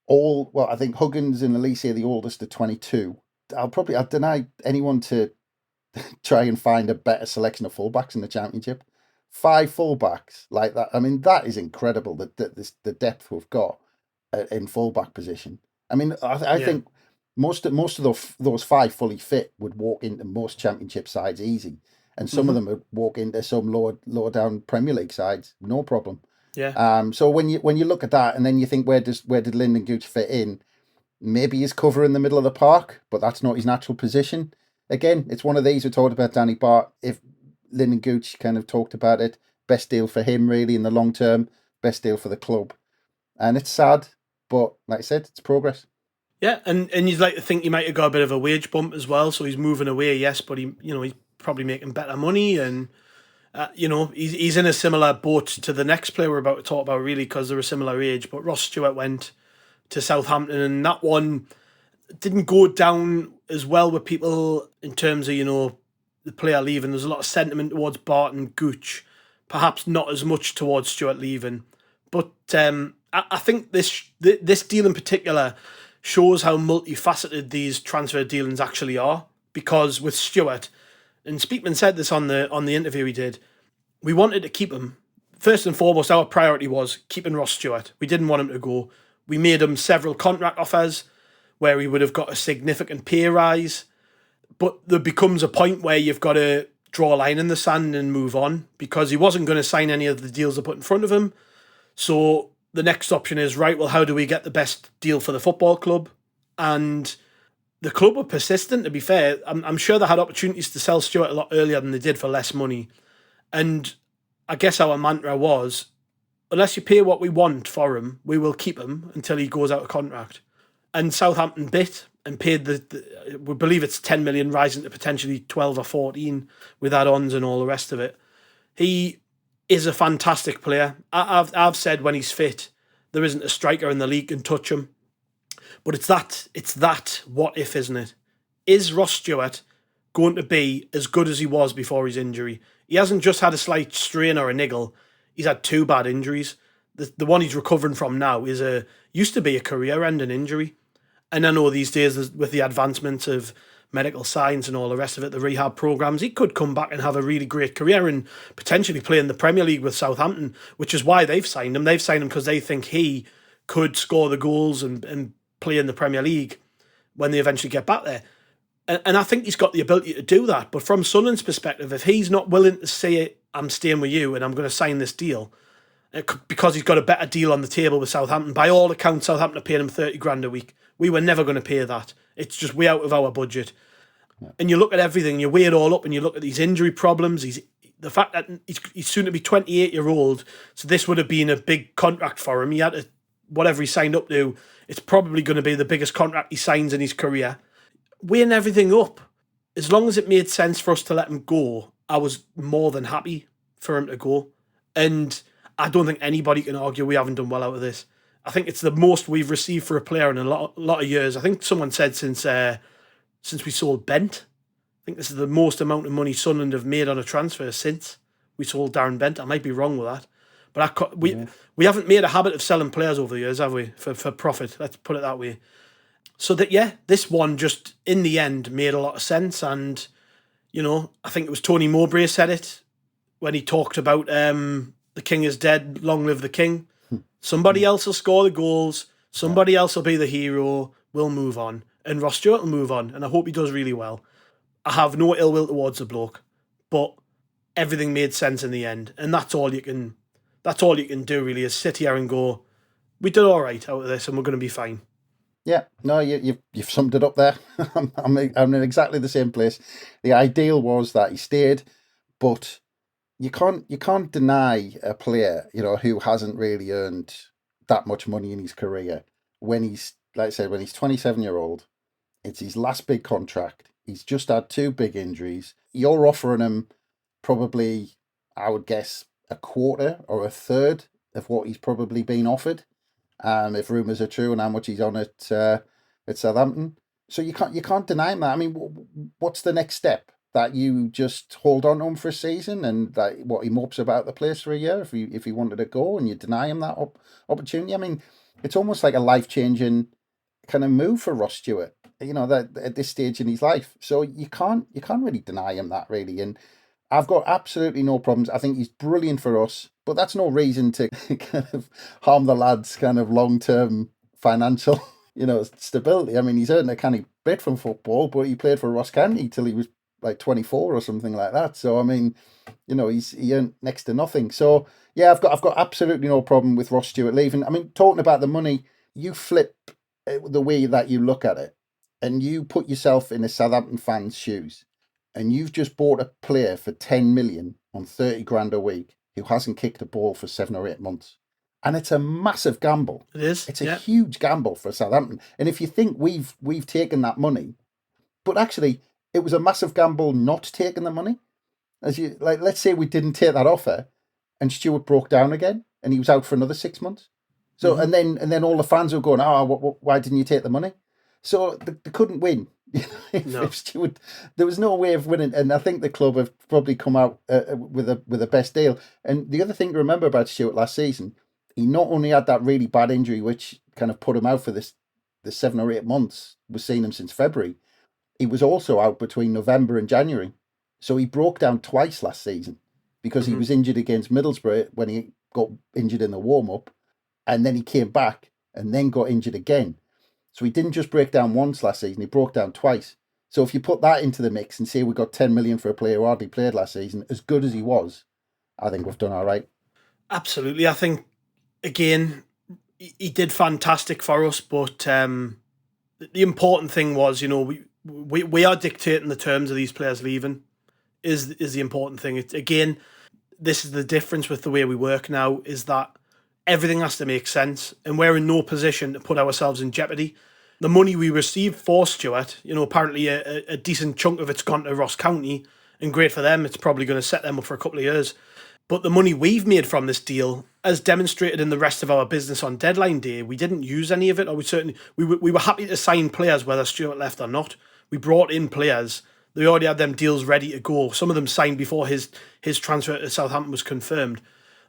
I think Huggins and Elise are the oldest at 22. I'll deny anyone to try and find a better selection of fullbacks in the Championship. 5 fullbacks like that. I mean, that is incredible, the depth we've got in fullback position. I mean, I think most of those 5 fully fit would walk into most Championship sides easy, and some of them would walk into some lower down Premier League sides, no problem. Yeah. So when you look at that, and then you think, where did Lyndon Gooch fit in? Maybe he's cover in the middle of the park, but that's not his natural position. Again, it's one of these we talked about Danny Bart. If Lyndon Gooch kind of talked about it, best deal for him really in the long term, best deal for the club, and it's sad, but like I said, it's progress. Yeah, and you'd like to think he might have got a bit of a wage bump as well, so he's moving away, yes, but he's probably making better money, and He's in a similar boat to the next player we're about to talk about, really, because they're a similar age. But Ross Stewart went to Southampton, and that one didn't go down as well with people in terms of, the player leaving. There's a lot of sentiment towards Bart and Gooch, perhaps not as much towards Stewart leaving. But I think this deal in particular shows how multifaceted these transfer dealings actually are. Because with Stewart, and Speakman said this on the interview he did, we wanted to keep him. First and foremost, our priority was keeping Ross Stewart. We didn't want him to go. We made him several contract offers where he would have got a significant pay rise. But there becomes a point where you've got to draw a line in the sand and move on, because he wasn't going to sign any of the deals they put in front of him. So the next option is, right, well, how do we get the best deal for the football club? And the club were persistent, to be fair. I'm sure they had opportunities to sell Stewart a lot earlier than they did for less money. And I guess our mantra was, unless you pay what we want for him, we will keep him until he goes out of contract. And Southampton bit and paid we believe it's 10 million, rising to potentially 12 or 14 with add-ons and all the rest of it. He is a fantastic player. I've said when he's fit, there isn't a striker in the league can touch him. But it's that what if, isn't it? Is Ross Stewart going to be as good as he was before his injury? He hasn't just had a slight strain or a niggle. He's had 2 bad injuries. The one he's recovering from now used to be a career-ending injury. And I know these days, with the advancement of medical science and all the rest of it, the rehab programs, he could come back and have a really great career and potentially play in the Premier League with Southampton, which is why they've signed him. They've signed him because they think he could score the goals and play in the Premier League when they eventually get back there. And I think he's got the ability to do that. But from Sunderland's perspective, if he's not willing to say, I'm staying with you and I'm going to sign this deal, because he's got a better deal on the table with Southampton, by all accounts, Southampton are paying him 30 grand a week. We were never going to pay that. It's just way out of our budget. Yeah. And you look at everything, you weigh it all up, and you look at these injury problems, the fact that he's soon to be 28-year-old, so this would have been a big contract for him. He had to, whatever he signed up to, it's probably going to be the biggest contract he signs in his career. Weighing everything up, as long as it made sense for us to let him go, I was more than happy for him to go. And I don't think anybody can argue we haven't done well out of this. I think it's the most we've received for a player in a lot of years. I think someone said since we sold Bent. I think this is the most amount of money Sunderland have made on a transfer since we sold Darren Bent. I might be wrong with that. But we haven't made a habit of selling players over the years, have we? For profit, let's put it that way. So this one just, in the end, made a lot of sense. And, I think it was Tony Mowbray said it when he talked about the king is dead, long live the king. Somebody else will score the goals. Somebody else will be the hero. We'll move on. And Ross Stewart will move on. And I hope he does really well. I have no ill will towards the bloke. But everything made sense in the end. And that's all you can do, really, is sit here and go, we did all right out of this and we're going to be fine. Yeah, no, you've summed it up there. I'm in exactly the same place. The ideal was that he stayed, but you can't deny a player, who hasn't really earned that much money in his career when he's, like I said, when he's 27-year-old. It's his last big contract. He's just had 2 big injuries. You're offering him probably, I would guess, a quarter or a third of what he's probably been offered, if rumours are true, and how much he's on at Southampton. So you can't deny him that. I mean, what's the next step? That you just hold on to him for a season, and that he mopes about the place for a year if he wanted to go, and you deny him that opportunity? I mean, it's almost like a life-changing kind of move for Ross Stewart, that at this stage in his life. So you can't really deny him that, really. And I've got absolutely no problems. I think he's brilliant for us, but that's no reason to kind of harm the lad's kind of long-term financial, stability. I mean, he's earned a canny bit from football, but he played for Ross County till he was like 24 or something like that. So I mean, he earned next to nothing. So yeah, I've got absolutely no problem with Ross Stewart leaving. I mean, talking about the money, you flip the way that you look at it, and you put yourself in a Southampton fan's shoes, and you've just bought a player for 10 million on 30 grand a week who hasn't kicked a ball for 7 or 8 months. And it's a massive gamble. It is. It's a huge gamble for Southampton. And if you think we've taken that money, but actually it was a massive gamble not taking the money. As you like, let's say we didn't take that offer, and Stewart broke down again, and he was out for another 6 months. So and then all the fans were going, why didn't you take the money? So they couldn't win. If Stewart, there was no way of winning, and I think the club have probably come out with a best deal. And the other thing to remember about Stewart last season, he not only had that really bad injury, which kind of put him out for the 7 or 8 months. We've seen him since February. He was also out between November and January. So he broke down twice last season because he was injured against Middlesbrough when he got injured in the warm-up, and then he came back and then got injured again. So he didn't just break down once last season, he broke down twice. So if you put that into the mix and say we got 10 million for a player who hardly played last season, as good as he was, I think we've done all right. Absolutely. I think, again, he did fantastic for us, but the important thing was, we are dictating the terms of these players leaving is the important thing. Again, this is the difference with the way we work now, is that everything has to make sense, and we're in no position to put ourselves in jeopardy. The money we received for Stewart, apparently a decent chunk of it's gone to Ross County, and great for them. It's probably going to set them up for a couple of years. But the money we've made from this deal, as demonstrated in the rest of our business on deadline day, we didn't use any of it, or we were happy to sign players whether Stewart left or not. We brought in players. They already had them deals ready to go. Some of them signed before his transfer to Southampton was confirmed.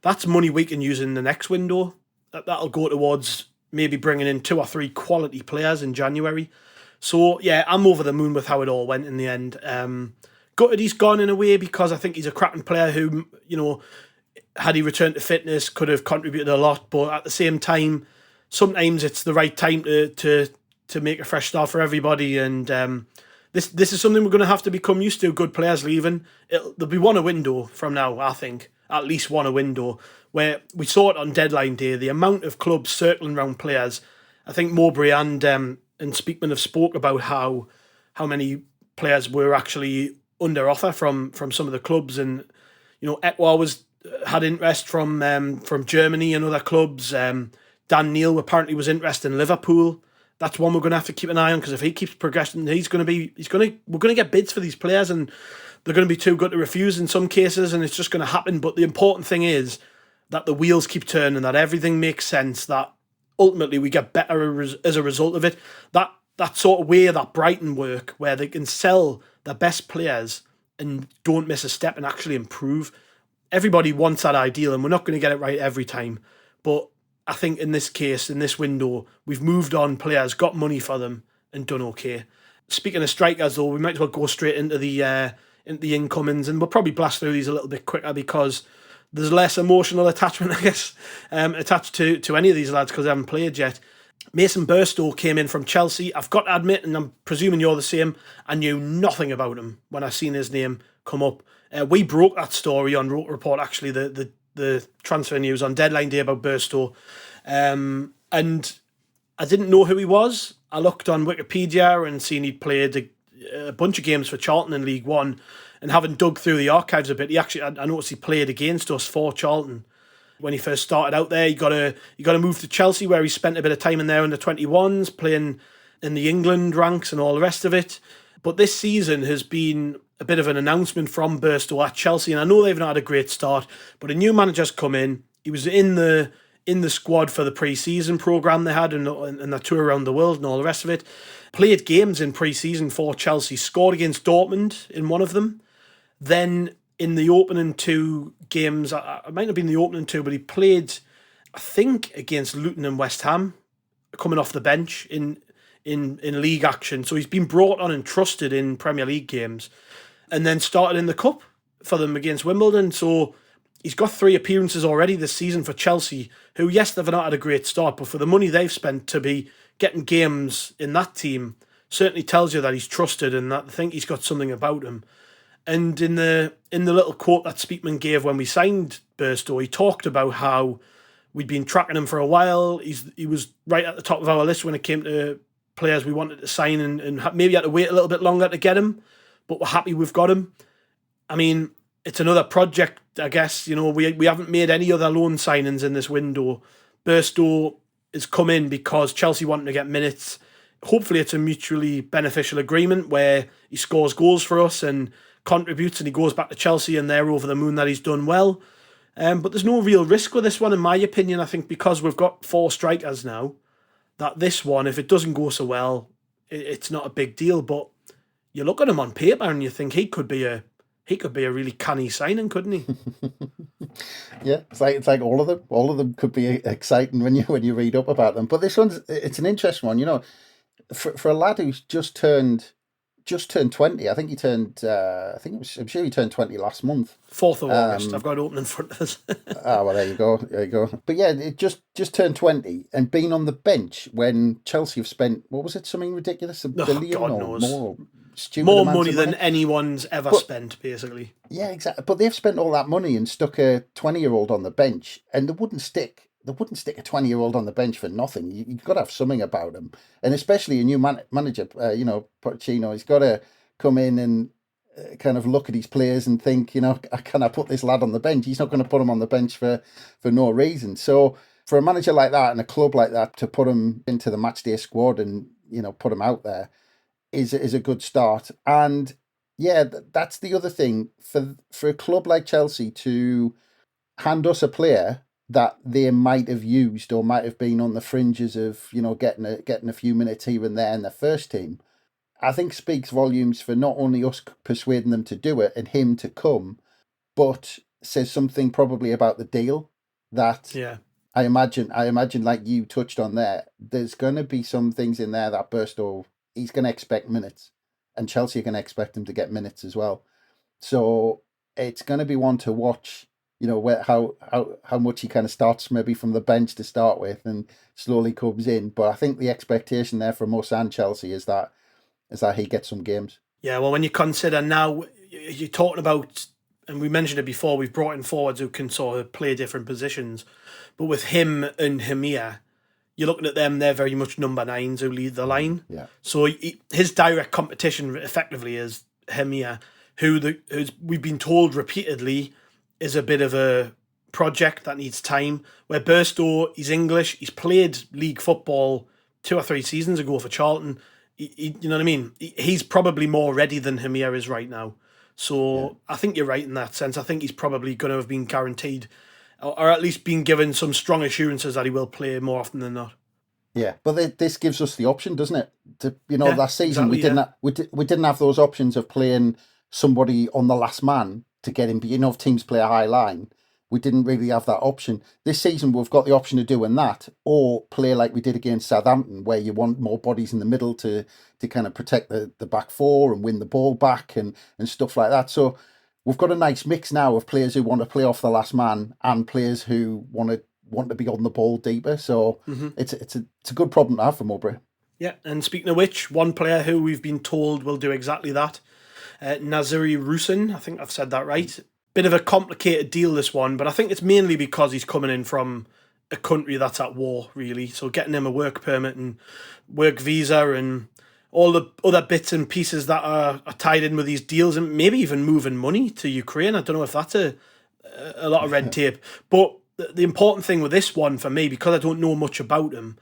That's money we can use in the next window. That'll go towards maybe bringing in 2 or 3 quality players in January. So, yeah, I'm over the moon with how it all went in the end. Gutted he's gone in a way, because I think he's a cracking player who, had he returned to fitness, could have contributed a lot. But at the same time, sometimes it's the right time to make a fresh start for everybody. And this is something we're going to have to become used to, good players leaving. There'll be one a window from now, I think. At least one a window, where we saw it on deadline day, the amount of clubs circling around players. I think Mowbray and Speakman have spoke about how many players were actually under offer from some of the clubs, and Ekwa had interest from Germany and other clubs. Dan Neil apparently was interested in Liverpool. That's one we're going to have to keep an eye on, because if he keeps progressing, we're going to get bids for these players, and they're going to be too good to refuse in some cases, and it's just going to happen. But the important thing is that the wheels keep turning, that everything makes sense, that ultimately we get better as a result of it. That sort of way that Brighton work, where they can sell their best players and don't miss a step and actually improve. Everybody wants that ideal, and we're not going to get it right every time. But I think in this case, in this window, we've moved on players, got money for them, and done okay. Speaking of strikers, though, we might as well go straight into the incomings, and we'll probably blast through these a little bit quicker, because there's less emotional attachment, I guess, attached to any of these lads, because they haven't played yet. Mason Burstow came in from Chelsea. I've got to admit, and I'm presuming you're the same, I knew nothing about him when I seen his name come up. We broke that story on Roker Report, actually, the transfer news on deadline day about Burstow. And I didn't know who he was. I looked on Wikipedia and seen he'd played a bunch of games for Charlton in League One, and having dug through the archives a bit, I noticed he played against us for Charlton when he first started out there. He got a move to Chelsea, where he spent a bit of time in there in the 21s, playing in the England ranks and all the rest of it. But this season has been a bit of an announcement from Burstow at Chelsea, and I know they've not had a great start, but a new manager's come in. He was in the squad for the pre-season programme they had and the tour around the world and all the rest of it. Played games in pre-season for Chelsea, scored against Dortmund in one of them. Then in the opening 2 games, it might have been the opening 2, but he played, I think, against Luton and West Ham, coming off the bench in league action. So he's been brought on and trusted in Premier League games, and then started in the Cup for them against Wimbledon. So he's got 3 appearances already this season for Chelsea, who, yes, they've not had a great start, but for the money they've spent to be getting games in that team, certainly tells you that he's trusted and that I think he's got something about him. And in the little quote that Speakman gave when we signed Burstow, he talked about how we'd been tracking him for a while. He was right at the top of our list when it came to players we wanted to sign, and maybe had to wait a little bit longer to get him, but we're happy we've got him. I mean, it's another project, I guess. We haven't made any other loan signings in this window. Burstow has come in because Chelsea wanted to get minutes. Hopefully it's a mutually beneficial agreement where he scores goals for us and contributes and he goes back to Chelsea and they're over the moon that he's done well. But there's no real risk with this one, in my opinion. I think because we've got 4 strikers now, that this one, if it doesn't go so well, it's not a big deal. But you look at him on paper and you think he could be a really canny signing, couldn't he? Yeah, it's like all of them could be exciting when you read up about them. But this it's an interesting one, for a lad who's just turned 20. I think he turned. I'm sure he turned 20 last month. 4th of August. I've got it open in front of us. Well, there you go. But yeah, it just turned 20 and been on the bench when Chelsea have spent, what was it, something ridiculous, $1 billion God or knows. more. More money than anyone's ever spent, basically. Yeah, exactly. But they've spent all that money and stuck a 20-year-old on the bench, and they wouldn't stick a 20-year-old on the bench for nothing. You've got to have something about him, and especially a new manager. Pochettino, he's got to come in and kind of look at his players and think, can I put this lad on the bench? He's not going to put him on the bench for no reason. So for a manager like that and a club like that to put him into the matchday squad and put him out there is a good start. And yeah, that's the other thing for a club like Chelsea to hand us a player that they might have used or might have been on the fringes of getting a few minutes here and there in their first team, I think speaks volumes for not only us persuading them to do it and him to come, but says something probably about the deal that I imagine like you touched on there. There's going to be some things in there that Burstow, he's going to expect minutes, and Chelsea are going to expect him to get minutes as well. So it's going to be one to watch, how much he kind of starts maybe from the bench to start with and slowly comes in. But I think the expectation there from us and Chelsea is that he gets some games. Yeah, well, when you consider now, you're talking about, and we mentioned it before, we've brought in forwards who can sort of play different positions. But with him and Hamia, you're looking at them, they're very much number 9s who lead the line. Yeah. So his direct competition effectively is Hamia, who's we've been told repeatedly is a bit of a project that needs time. Where Burstow, he's English, he's played league football 2 or 3 seasons ago for Charlton. You know what I mean? He's probably more ready than Hamia is right now. So I think you're right in that sense. I think he's probably going to have been guaranteed, or at least been given some strong assurances that he will play more often than not. Yeah, but this gives us the option, doesn't it? Last season exactly, we didn't have those options of playing somebody on the last man to get him. If teams play a high line, we didn't really have that option. This season, we've got the option of doing that, or play like we did against Southampton, where you want more bodies in the middle to kind of protect the back four and win the ball back and stuff like that. So we've got a nice mix now of players who want to play off the last man and players who want to be on the ball deeper. So it's a good problem to have for Mowbray. Yeah, and speaking of which, one player who we've been told will do exactly that, Naziri Rusin, I think I've said that right. Bit of a complicated deal, this one, but I think it's mainly because he's coming in from a country that's at war, really. So getting him a work permit and work visa and all the other bits and pieces that are tied in with these deals, and maybe even moving money to Ukraine. I don't know if that's a lot of red tape. But the important thing with this one for me, because I don't know much about him,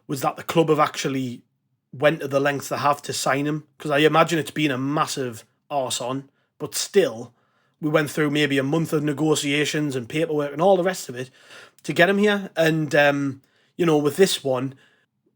was that the club have actually went to the lengths they have to sign him. Because I imagine it's been a massive arse on, but still, we went through maybe a month of negotiations and paperwork and all the rest of it to get him here. And, with this one,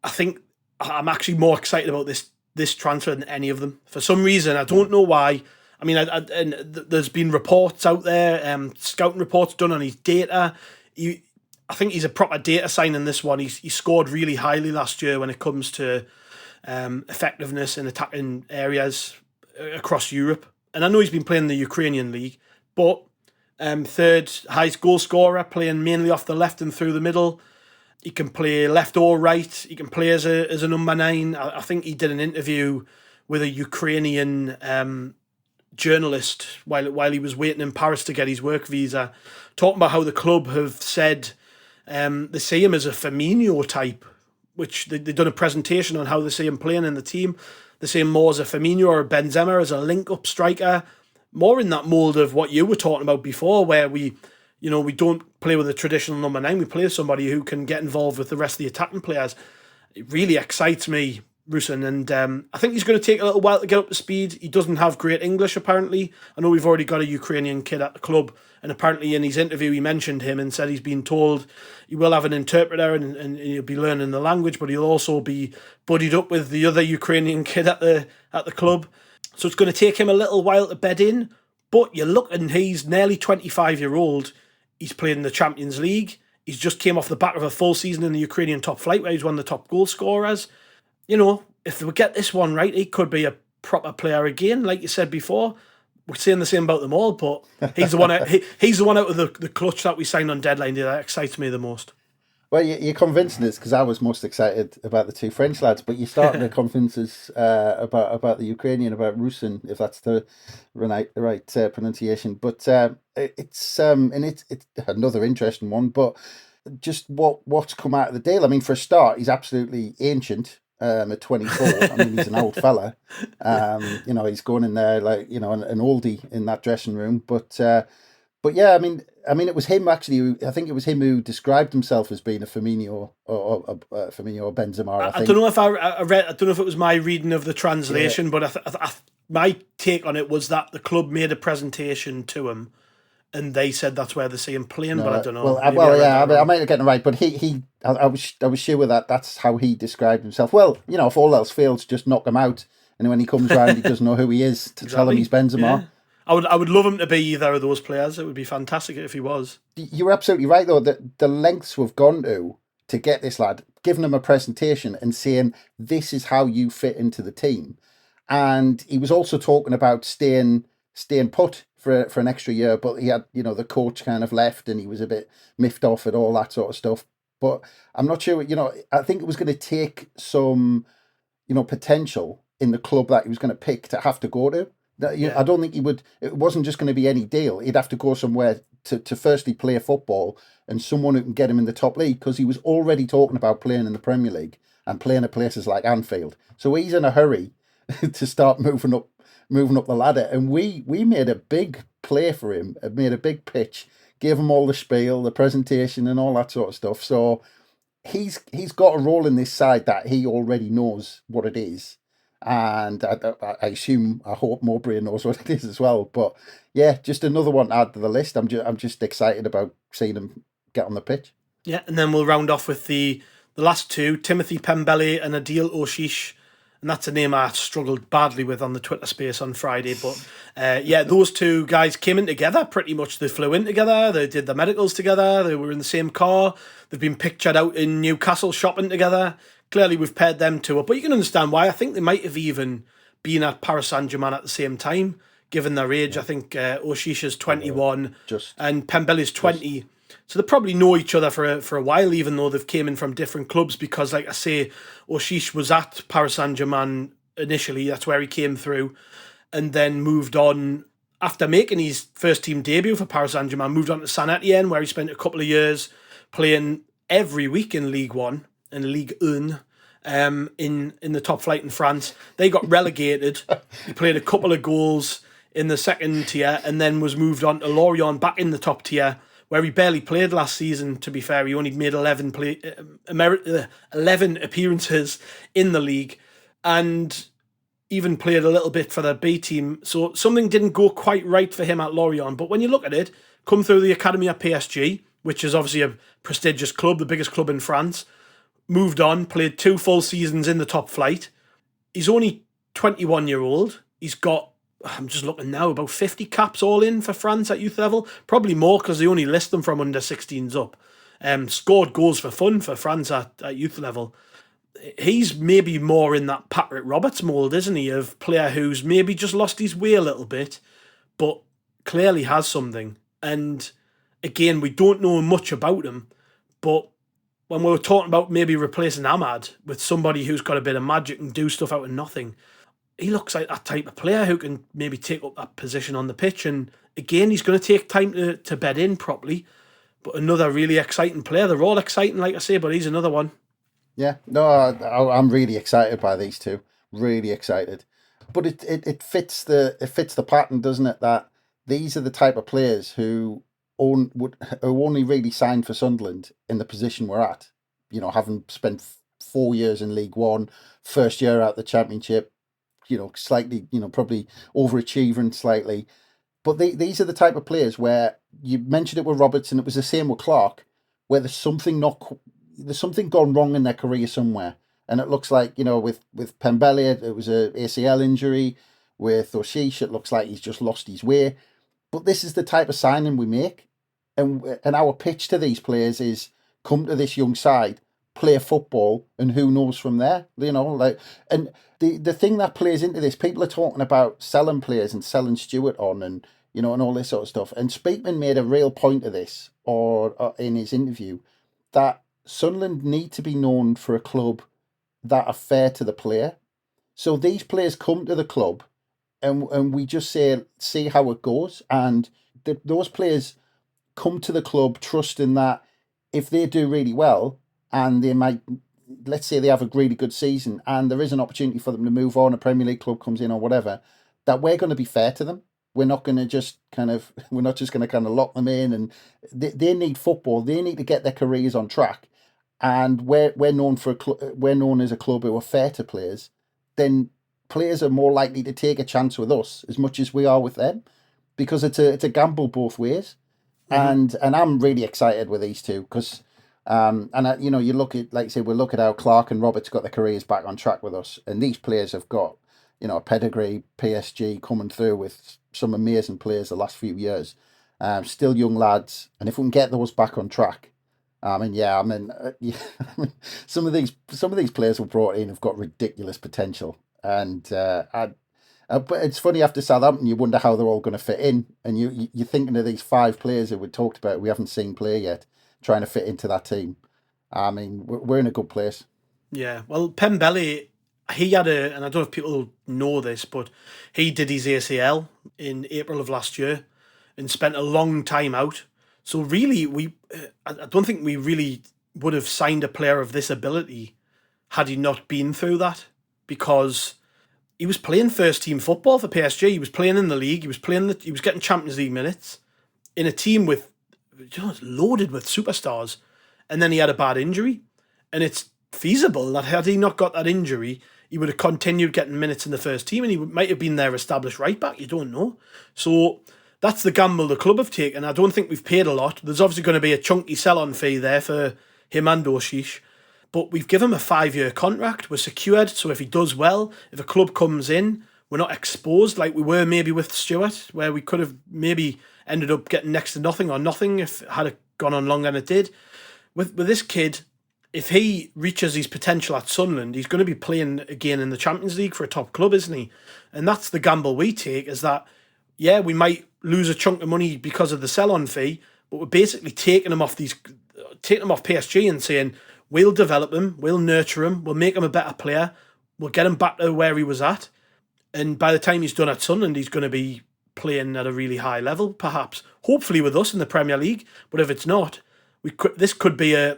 I think I'm actually more excited about this transfer than any of them. For some reason, I don't know why. I mean, and there's been reports out there, scouting reports done on his data. I think he's a proper data signing, this one. He scored really highly last year when it comes to effectiveness in attacking areas across Europe. And I know he's been playing the Ukrainian league, but third highest goal scorer, playing mainly off the left and through the middle. He can play left or right. He can play as a number 9. I think he did an interview with a Ukrainian journalist while he was waiting in Paris to get his work visa, talking about how the club have said they see him as a Firmino type, which they've done a presentation on how they see him playing in the team. They see him more as a Firmino or a Benzema, as a link-up striker, more in that mould of what you were talking about before, where we don't play with a traditional number 9. We play with somebody who can get involved with the rest of the attacking players. It really excites me Rusin, and I think he's going to take a little while to get up to speed. He doesn't have great English, apparently. I know we've already got a Ukrainian kid at the club, and apparently in his interview he mentioned him and said he's been told he will have an interpreter and he'll be learning the language, but he'll also be buddied up with the other Ukrainian kid at the club. So it's going to take him a little while to bed in, but you're looking, he's nearly 25-year-old. He's played in the Champions League. He's just came off the back of a full season in the Ukrainian top flight where he's one of the top goal scorers. You know, if we get this one right, he could be a proper player again. Like you said before, we're saying the same about them all, but he's the one. He's the one out of the clutch that we signed on deadline day that excites me the most. Well, you're convincing us because I was most excited about the two French lads, but you're starting to convince us about the Ukrainian, about Rusin, if that's the right pronunciation. But it's another interesting one. But just what's come out of the deal? I mean, for a start, he's absolutely ancient. At 24, I mean, he's an old fella. He's going in there like an oldie in that dressing room. But yeah, I mean, it was him actually. I think it was him who described himself as being a Firmino or Firmino or Benzema. I don't know if I read. I don't know if it was my reading of the translation, but my take on it was that the club made a presentation to him, and they said that's where they see him playing. No, but I don't know. I might have gotten it right, but I was sure that that's how he described himself. Well, if all else fails, just knock him out, and when he comes round, he doesn't know who he is to tell him he's Benzema. Yeah. I would love him to be either of those players. It would be fantastic if he was. You're absolutely right, though, that the lengths we've gone to get this lad, giving him a presentation and saying, this is how you fit into the team. And he was also talking about staying put for an extra year, but he had, the coach kind of left and he was a bit miffed off at all that sort of stuff. But I'm not sure, I think it was going to take some, potential in the club that he was going to pick to have to go to. I don't think it wasn't just going to be any deal. He'd have to go somewhere to firstly play football and someone who can get him in the top league, because he was already talking about playing in the Premier League and playing at places like Anfield. So he's in a hurry to start moving up the ladder. And we made a big play for him, made a big pitch, gave him all the spiel, the presentation and all that sort of stuff. So he's got a role in this side that he already knows what it is. And I hope Mowbray knows what it is as well. But yeah, just another one to add to the list. I'm just excited about seeing him get on the pitch. Yeah, and then we'll round off with the last two, Timothy Pembele and Adil Oshish. And that's a name I struggled badly with on the Twitter space on Friday. But those two guys came in together pretty much. They flew in together. They did the medicals together. They were in the same car. They've been pictured out in Newcastle shopping together. Clearly, we've paired them two up. But you can understand why. I think they might have even been at Paris Saint-Germain at the same time, given their age. I think Oshish is 21 and Pembele is 20. So they probably know each other for a while, even though they've came in from different clubs, because, like I say, Oshish was at Paris Saint-Germain initially. That's where he came through, and then moved on after making his first team debut for Paris Saint-Germain, moved on to Saint-Etienne, where he spent a couple of years playing every week in Ligue 1 and Ligue 1 in the top flight in France. They got relegated. He played a couple of goals in the second tier and then was moved on to Lorient back in the top tier, where he barely played last season, to be fair. He only made 11 appearances in the league and even played a little bit for the B team. So something didn't go quite right for him at Lorient. But when you look at it, come through the academy at PSG, which is obviously a prestigious club, the biggest club in France, moved on, played 2 full seasons in the top flight. He's only 21-year-old. He's got, I'm just looking now, about 50 caps all in for France at youth level. Probably more because they only list them from under 16s up. Scored goals for fun for France at youth level. He's maybe more in that Patrick Roberts mould, isn't he? Of player who's maybe just lost his way a little bit, but clearly has something. And again, we don't know much about him, but when we were talking about maybe replacing Ahmad with somebody who's got a bit of magic and do stuff out of nothing, he looks like that type of player who can maybe take up that position on the pitch. And again, he's going to take time to bed in properly. But another really exciting player. They're all exciting, like I say, but he's another one. Yeah, no, I'm really excited by these two. Really excited. But it fits the pattern, doesn't it? That these are the type of players who only really signed for Sunderland in the position we're at. Having spent 4 years in League One, first year out the Championship, slightly, probably overachieving slightly. But these are the type of players where you mentioned it with Robertson, it was the same with Clark, where there's something gone wrong in their career somewhere. And it looks like, with Pembele, it was a ACL injury. With Oshish, it looks like he's just lost his way. But this is the type of signing we make. And our pitch to these players is come to this young side, play football, and who knows from there, and the thing that plays into this, people are talking about selling players and selling Stewart on and all this sort of stuff. And Speakman made a real point of this or in his interview that Sunderland need to be known for a club that are fair to the player. So these players come to the club and we just see how it goes. And those players come to the club trusting that if they do really well and they might, let's say they have a really good season and there is an opportunity for them to move on, a Premier League club comes in or whatever, that we're going to be fair to them. We're not going to just we're not just going to kind of lock them in, and they need football. They need to get their careers on track. And we're known we're known as a club who are fair to players. Then players are more likely to take a chance with us as much as we are with them, because it's a gamble both ways. Mm-hmm. And I'm really excited with these two because, you look at, like I say, we look at how Clark and Roberts got their careers back on track with us, and these players have got, a pedigree, PSG coming through with some amazing players the last few years, still young lads, and if we can get those back on track, some of these players we brought in have got ridiculous potential, and but it's funny, after Southampton, you wonder how they're all going to fit in. And you're thinking of these 5 players that we talked about, we haven't seen play yet, trying to fit into that team. I mean, we're in a good place. Yeah, well, Pembele, he had and I don't know if people know this, but he did his ACL in April of last year and spent a long time out. So really, I don't think we really would have signed a player of this ability had he not been through that, because he was playing first team football for PSG. He was playing in the league. He was getting Champions League minutes in a team with loaded with superstars, and then he had a bad injury. And it's feasible that had he not got that injury, he would have continued getting minutes in the first team, and he might have been their established right back. You don't know. So that's the gamble the club have taken. I don't think we've paid a lot. There's obviously going to be a chunky sell-on fee there for him and Oshish. But we've given him a 5-year contract. We're secured. So if he does well, if a club comes in, we're not exposed like we were maybe with Stewart, where we could have maybe ended up getting next to nothing or nothing if had it gone on longer than it did. With this kid, if he reaches his potential at Sunderland, he's going to be playing again in the Champions League for a top club, isn't he? And that's the gamble we take, is that, yeah, we might lose a chunk of money because of the sell-on fee, but we're basically taking him off PSG and saying, we'll develop him, we'll nurture him, we'll make him a better player, we'll get him back to where he was at. And by the time he's done at Sunderland, he's going to be playing at a really high level, perhaps, hopefully with us in the Premier League. But if it's not, this could be a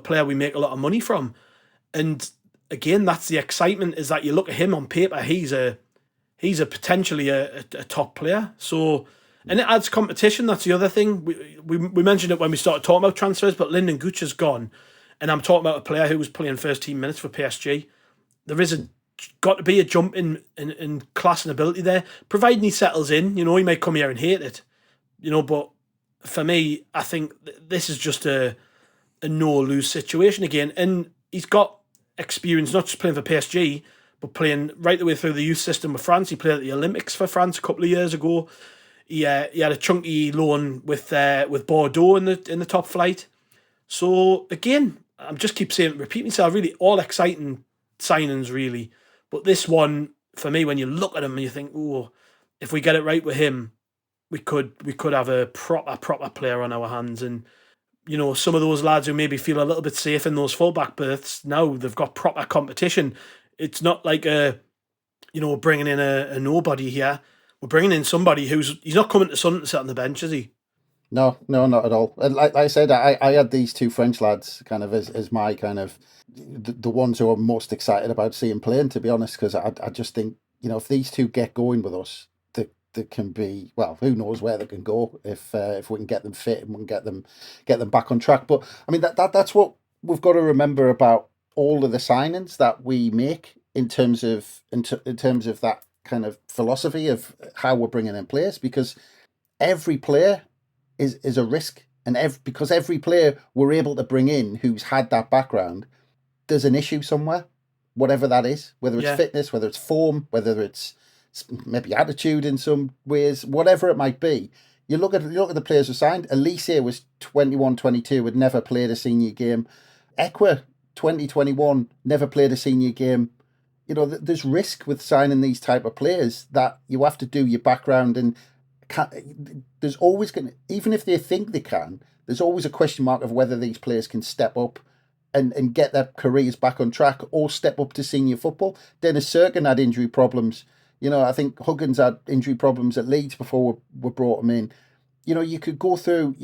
player we make a lot of money from. And again, that's the excitement, is that you look at him on paper, he's a potentially a top player. So, and it adds competition. That's the other thing. We mentioned it when we started talking about transfers, but Lyndon Gooch has gone. And I'm talking about a player who was playing first team minutes for PSG. There is got to be a jump in class and ability there, providing he settles in. He may come here and hate it, but for me, I think this is just a no-lose situation again. And he's got experience, not just playing for PSG, but playing right the way through the youth system with France. He played at the Olympics for France a couple of years ago. He had a chunky loan with Bordeaux in the top flight. So again, I'm just keep repeat myself, really all exciting signings, really. But this one, for me, when you look at him and you think, oh, if we get it right with him, we could have a proper player on our hands. And some of those lads who maybe feel a little bit safe in those fullback berths, now they've got proper competition. It's not like bringing in a nobody here. We're bringing in somebody he's not coming to Sunderland to sit on the bench, is he? No, not at all. And like I said, I had these 2 French lads kind of as my kind of the ones who I'm most excited about seeing playing, to be honest, because I just think, if these 2 get going with us, they can be, well, who knows where they can go if we can get them fit and we can get them back on track. But I mean, that's what we've got to remember about all of the signings that we make in terms of that kind of philosophy of how we're bringing in players, because every player is a risk, and because every player we're able to bring in who's had that background, there's an issue somewhere, whatever that is, whether it's fitness, whether it's form, whether it's maybe attitude in some ways, whatever it might be. You look at the players who signed. Elise was 21, 22, had never played a senior game. Ekwa, 2021, never played a senior game. You know, there's risk with signing these type of players, that you have to do your background, and there's always going to, even if they think they can, there's always a question mark of whether these players can step up and get their careers back on track, or step up to senior football. Dennis Serkin had injury problems. You know, I think Huggins had injury problems at Leeds before we brought him in. You know, you could go through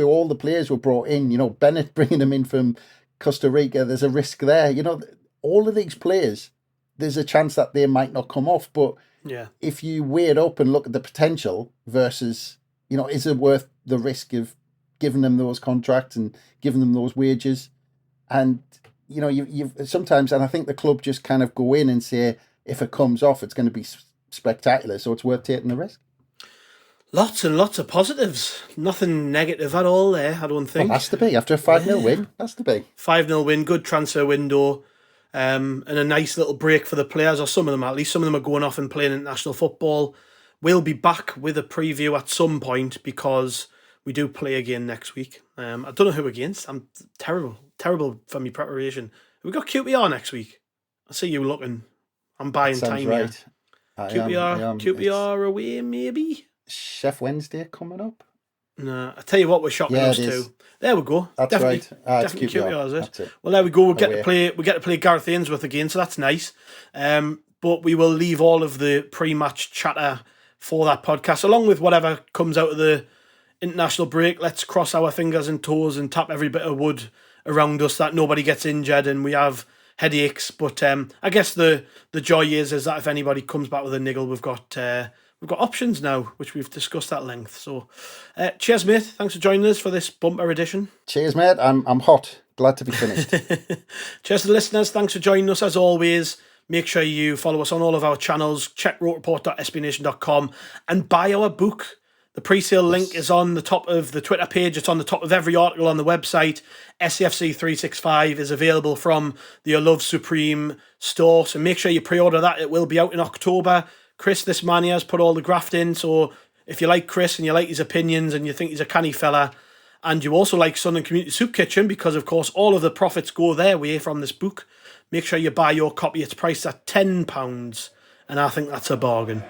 all the players were brought in. You know, Bennett bringing him in from Costa Rica, there's a risk there. You know, all of these players, there's a chance that they might not come off. But if you weigh it up and look at the potential versus, you know, is it worth the risk of giving them those contracts and giving them those wages? And, you know, you've sometimes, and I think the club just kind of go in and say, if it comes off, it's going to be spectacular, so it's worth taking the risk. Lots and lots of positives. Nothing negative at all there, I don't think. Well, has to be. After a 5-0 win, has to be. 5-0 win, good transfer window, and a nice little break for the players, or some of them at least. Some of them are going off and playing international football. We'll be back with a preview at some point, because we do play again next week. I don't know who against. I'm terrible for my preparation. We got QPR next week. I see you looking. I'm buying time right. Here. QPR away, maybe? Chef Wednesday coming up? No, I tell you what, we're shocking us too. There we go. That's definitely, right. Definitely QPR, is it? That's it? Well, there we go. We get to play Gareth Ainsworth again, so that's nice. But we will leave all of the pre-match chatter for that podcast, along with whatever comes out of the international break. Let's cross our fingers and toes and tap every bit of wood around us that nobody gets injured and we have headaches. But I guess the joy is that if anybody comes back with a niggle, we've got options now, which we've discussed at length. So cheers, mate. Thanks for joining us for this bumper edition. Cheers, mate. I'm hot. Glad to be finished. Cheers to the listeners. Thanks for joining us as always. Make sure you follow us on all of our channels. Check rokereport.sbnation.com and buy our book. The pre-sale link is on the top of the Twitter page. It's on the top of every article on the website. SAFC 365 is available from the Your Love Supreme store. So make sure you pre-order that. It will be out in October. Chris, this man here, has put all the graft in. So if you like Chris and you like his opinions and you think he's a canny fella, and you also like Sunderland Community Soup Kitchen, because of course all of the profits go their way from this book, make sure you buy your copy. It's priced at £10, and I think that's a bargain.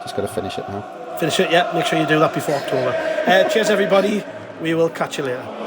Just got to finish it now. Finish it, yeah. Make sure you do that before October. Cheers, everybody. We will catch you later.